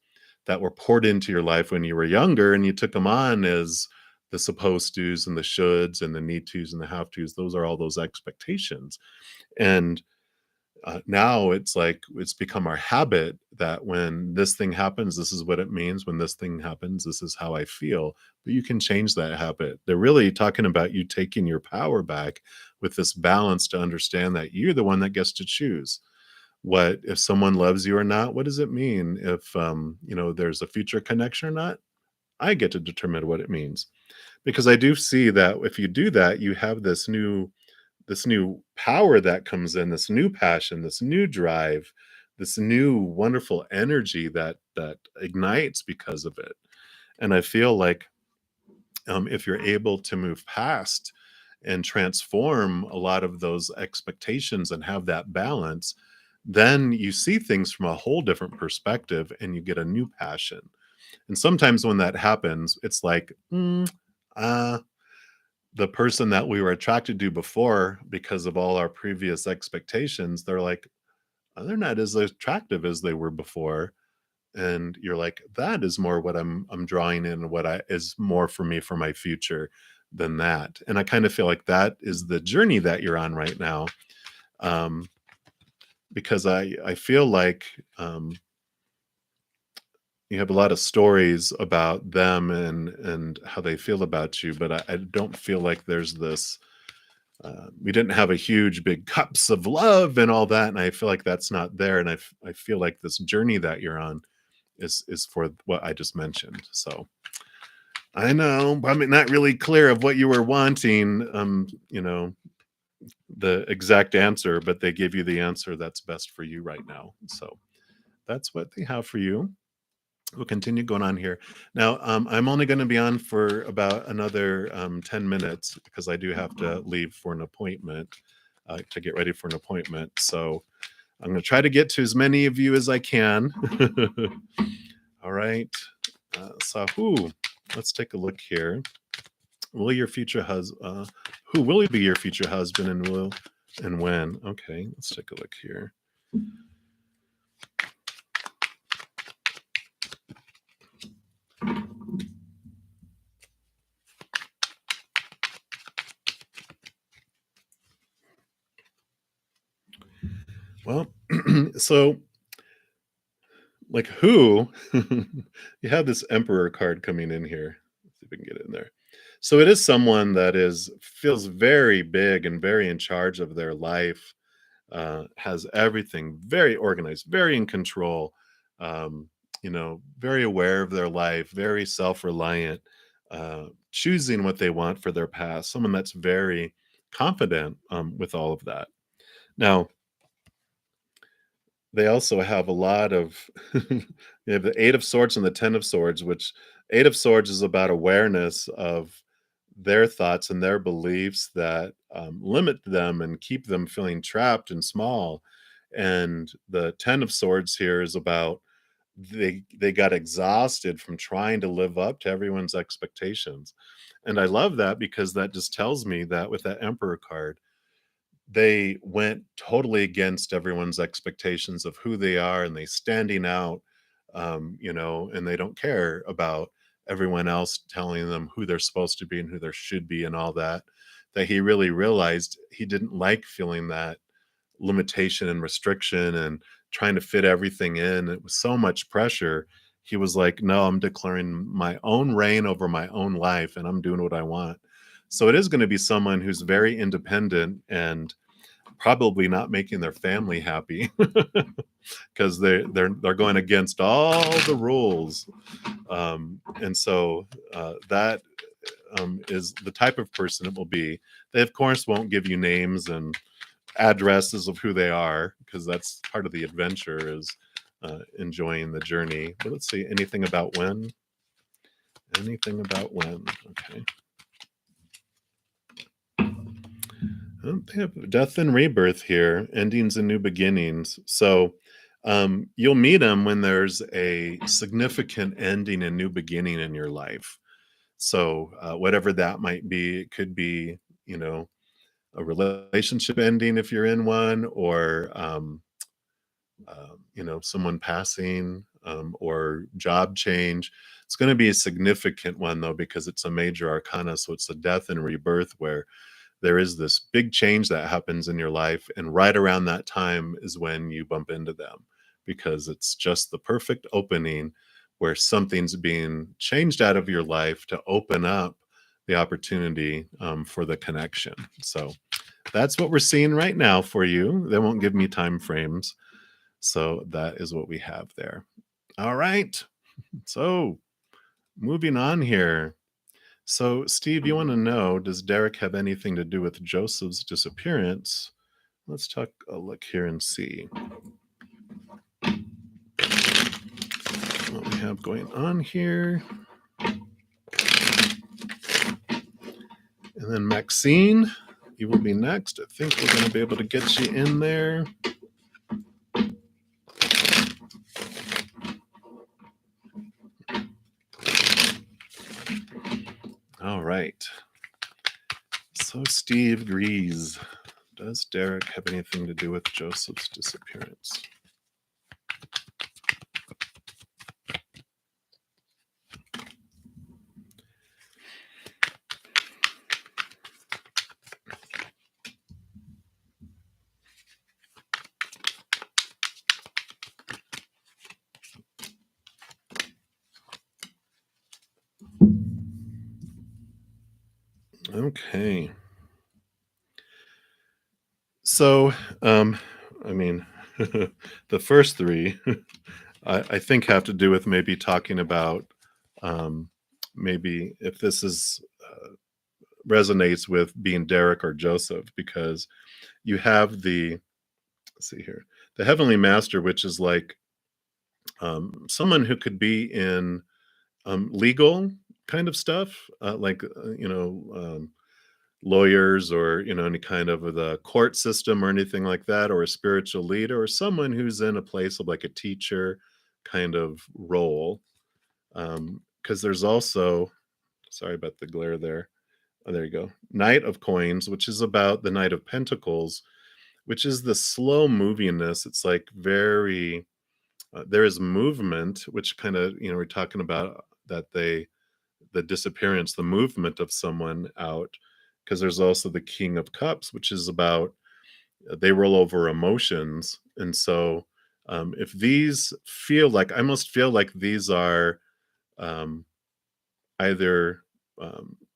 that were poured into your life when you were younger, and you took them on as the supposed tos and the shoulds and the need tos and the have tos. Those are all those expectations. And now it's like it's become our habit that when this thing happens, this is what it means. When this thing happens, this is how I feel. But you can change that habit. They're really talking about you taking your power back with this balance to understand that you're the one that gets to choose what if someone loves you or not. What does it mean if there's a future connection or not? I get to determine what it means, because I do see that if you do that, you have this new power that comes in, this new passion, this new drive, this new wonderful energy that ignites because of it. And I feel like if you're able to move past and transform a lot of those expectations and have that balance, then you see things from a whole different perspective and you get a new passion. And sometimes when that happens, it's like, uh, the person that we were attracted to before, because of all our previous expectations, they're like, they're not as attractive as they were before. And you're like, that is more what I'm drawing in, what I is more for me for my future than that. And I kind of feel like that is the journey that you're on right now. Um, because I feel like you have a lot of stories about them and how they feel about you, but I don't feel like there's this. We didn't have a huge big cups of love and all that, and I feel like that's not there. And I feel like this journey that you're on is for what I just mentioned. So I know I'm not really clear of what you were wanting, the exact answer, but they give you the answer that's best for you right now. So that's what they have for you. We'll continue going on here. Now, I'm only going to be on for about another 10 minutes because I do have to leave for an appointment, to get ready for an appointment. So I'm going to try to get to as many of you as I can. All right. Sahu, let's take a look here. Will your future husband, who will be your future husband, and when? Okay, let's take a look here. Well, so like who, you have this Emperor card coming in here. Let's see if we can get it in there. So it is someone that feels very big and very in charge of their life, has everything very organized, very in control, very aware of their life, very self-reliant, choosing what they want for their past. Someone that's very confident with all of that. Now, they also have a lot of they have the 8 of Swords and the 10 of Swords, which 8 of Swords is about awareness of their thoughts and their beliefs that limit them and keep them feeling trapped and small. And the 10 of Swords here is about they got exhausted from trying to live up to everyone's expectations. And I love that because that just tells me that with that Emperor card, they went totally against everyone's expectations of who they are, and they standing out, and they don't care about everyone else telling them who they're supposed to be and who they should be and all that. That he really realized he didn't like feeling that limitation and restriction and trying to fit everything in. It was so much pressure. He was like, no, I'm declaring my own reign over my own life and I'm doing what I want. So it is going to be someone who's very independent and probably not making their family happy because they're going against all the rules, and so that is the type of person it will be. They of course won't give you names and addresses of who they are because that's part of the adventure, is enjoying the journey. But let's see, anything about when. Okay. They have death and rebirth here, endings and new beginnings. So you'll meet him when there's a significant ending and new beginning in your life. So whatever that might be, it could be, you know, a relationship ending if you're in one, or you know, someone passing, or job change. It's going to be a significant one though, because it's a major arcana. So it's a death and rebirth where there is this big change that happens in your life. And right around that time is when you bump into them, because it's just the perfect opening where something's being changed out of your life to open up the opportunity for the connection. So that's what we're seeing right now for you. They won't give me time frames. So that is what we have there. All right. So moving on here. So, Steve, you want to know, does Derek have anything to do with Joseph's disappearance? Let's take a look here and see what we have going on here. And then Maxine, you will be next. I think we're going to be able to get you in there. All right. So, Steve agrees. Does Derek have anything to do with Joseph's disappearance? Okay. So, I mean, the first three, I think, have to do with maybe talking about um, maybe if this is resonates with being Derek or Joseph, because you have the, let's see here, the Heavenly Master, which is like someone who could be in legal kind of stuff, like you know. Lawyers, or you know, any kind of the court system or anything like that, or a spiritual leader, or someone who's in a place of like a teacher kind of role. Because there's also, sorry about the glare there. Oh, there you go. Knight of Coins, which is about the Night of Pentacles, which is the slow movingness. It's like very there is movement, which kind of, you know, we're talking about that they, the disappearance, the movement of someone out, because there's also the King of Cups, which is about they roll over emotions. And so if these feel like, I almost feel like these are um, either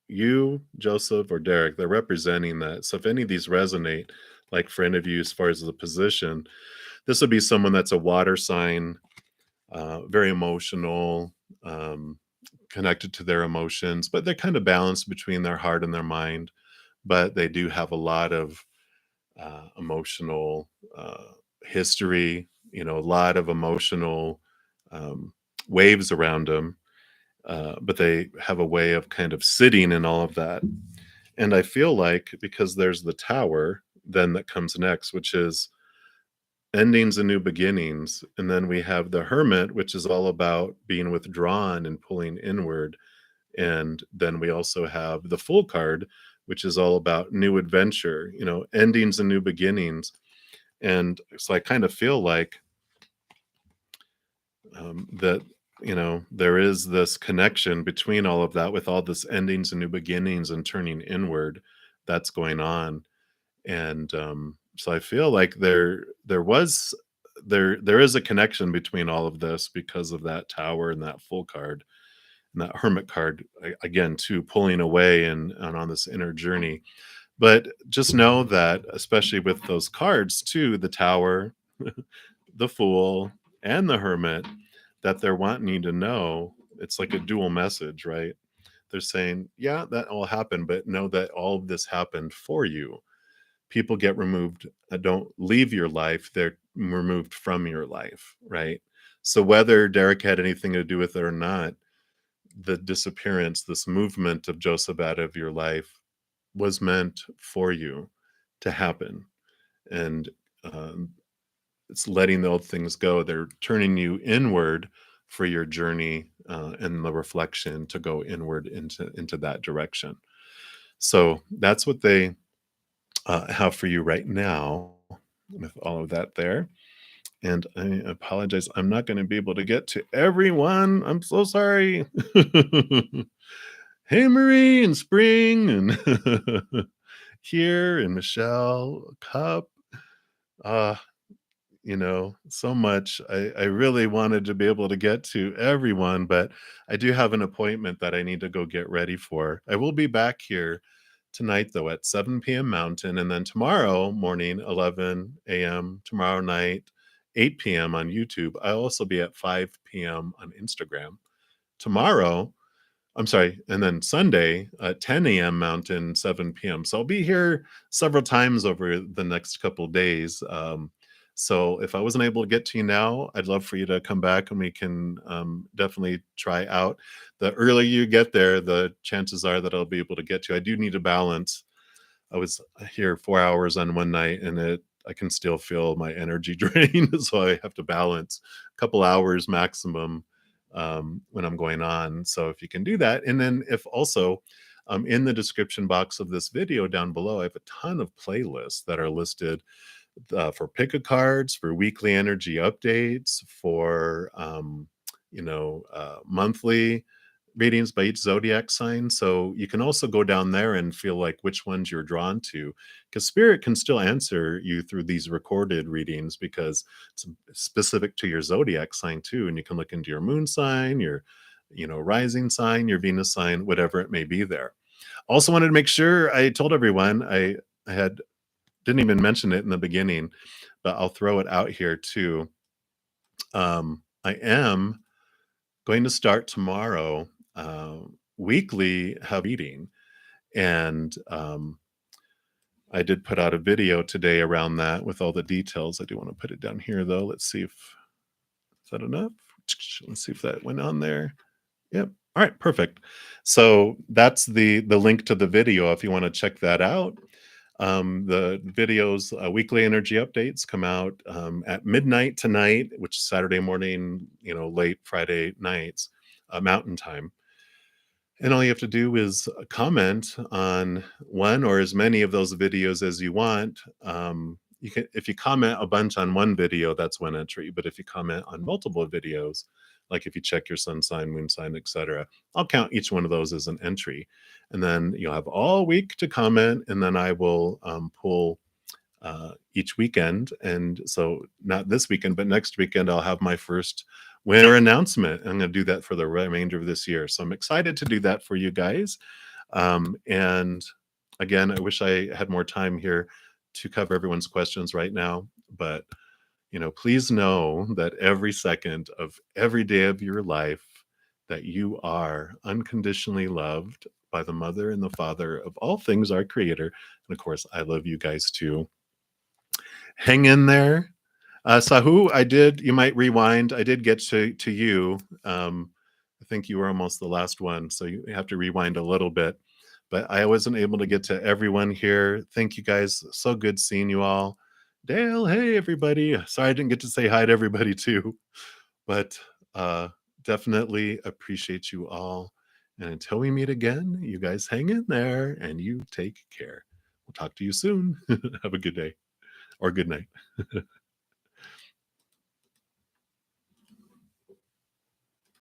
you, Joseph, or Derek, they're representing that. So if any of these resonate, like for any of you, as far as the position, this would be someone that's a water sign, very emotional, um, connected to their emotions, but they're kind of balanced between their heart and their mind. But they do have a lot of emotional history, you know, a lot of emotional um, waves around them. But they have a way of kind of sitting in all of that. And I feel like because there's the tower, then that comes next, which is endings and new beginnings. And then we have the hermit, which is all about being withdrawn and pulling inward. And then we also have the Fool card, which is all about new adventure, you know, endings and new beginnings. And so I kind of feel like that, you know, there is this connection between all of that, with all this endings and new beginnings and turning inward that's going on. And so I feel like there is a connection between all of this because of that tower and that Fool card and that hermit card, again, too, pulling away and on this inner journey. But just know that, especially with those cards too, the tower, the fool, and the hermit, that they're wanting you to know, it's like a dual message, right? They're saying, yeah, that all happened, but know that all of this happened for you. People get removed, don't leave your life, they're removed from your life, right? So whether Derek had anything to do with it or not, the disappearance, this movement of Joseph out of your life, was meant for you. to happen. And um, it's letting the old things go. They're turning you inward for your journey and the reflection to go inward into that direction. So that's what they have for you right now with all of that there. And I apologize. I'm not going to be able to get to everyone. I'm so sorry. Hey, Marie and Spring and here and Michelle, Cup. Uh, so much. I really wanted to be able to get to everyone, but I do have an appointment that I need to go get ready for. I will be back here tonight, though, at 7 p.m. Mountain, and then tomorrow morning, 11 a.m., tomorrow night, 8 p.m. on YouTube. I'll also be at 5 p.m. on Instagram. Tomorrow, I'm sorry, and then Sunday at 10 a.m. Mountain, 7 p.m. So I'll be here several times over the next couple days. So if I wasn't able to get to you now, I'd love for you to come back and we can definitely try out. The earlier you get there, the chances are that I'll be able to get to you. I do need a balance. I was here 4 hours on one night and I can still feel my energy drain. So I have to balance a couple hours maximum when I'm going on. So if you can do that. And then if also in the description box of this video down below, I have a ton of playlists that are listed for pick a cards, for weekly energy updates, for monthly readings by each zodiac sign. So you can also go down there and feel like which ones you're drawn to, because spirit can still answer you through these recorded readings because it's specific to your zodiac sign too. And you can look into your moon sign, your rising sign, your Venus sign, whatever it may be there. Also wanted to make sure I told everyone I had didn't even mention it in the beginning, but I'll throw it out here too. I am going to start tomorrow weekly have reading, and I did put out a video today around that with all the details. I do want to put it down here though. Let's see if is that enough. Let's see if that went on there. Yep. All right, perfect. So that's the link to the video if you want to check that out. The videos, weekly energy updates come out at midnight tonight, which is Saturday morning, late Friday nights, Mountain Time. And all you have to do is comment on one or as many of those videos as you want. You can, if you comment a bunch on one video, that's one entry. But if you comment on multiple videos, like if you check your sun sign, moon sign, etc., I'll count each one of those as an entry. And then you'll have all week to comment, and then I will pull each weekend. And so not this weekend, but next weekend, I'll have my first winner announcement. I'm going to do that for the remainder of this year. So I'm excited to do that for you guys. And again, I wish I had more time here to cover everyone's questions right now, but please know that every second of every day of your life that you are unconditionally loved by the mother and the father of all things, our creator. And of course, I love you guys too. Hang in there. Sahu, you might rewind. I did get to you. I think you were almost the last one, so you have to rewind a little bit. But I wasn't able to get to everyone here. Thank you guys. So good seeing you all. Dale, hey, everybody. Sorry I didn't get to say hi to everybody too. But definitely appreciate you all. And until we meet again, you guys hang in there and you take care. We'll talk to you soon. Have a good day or good night.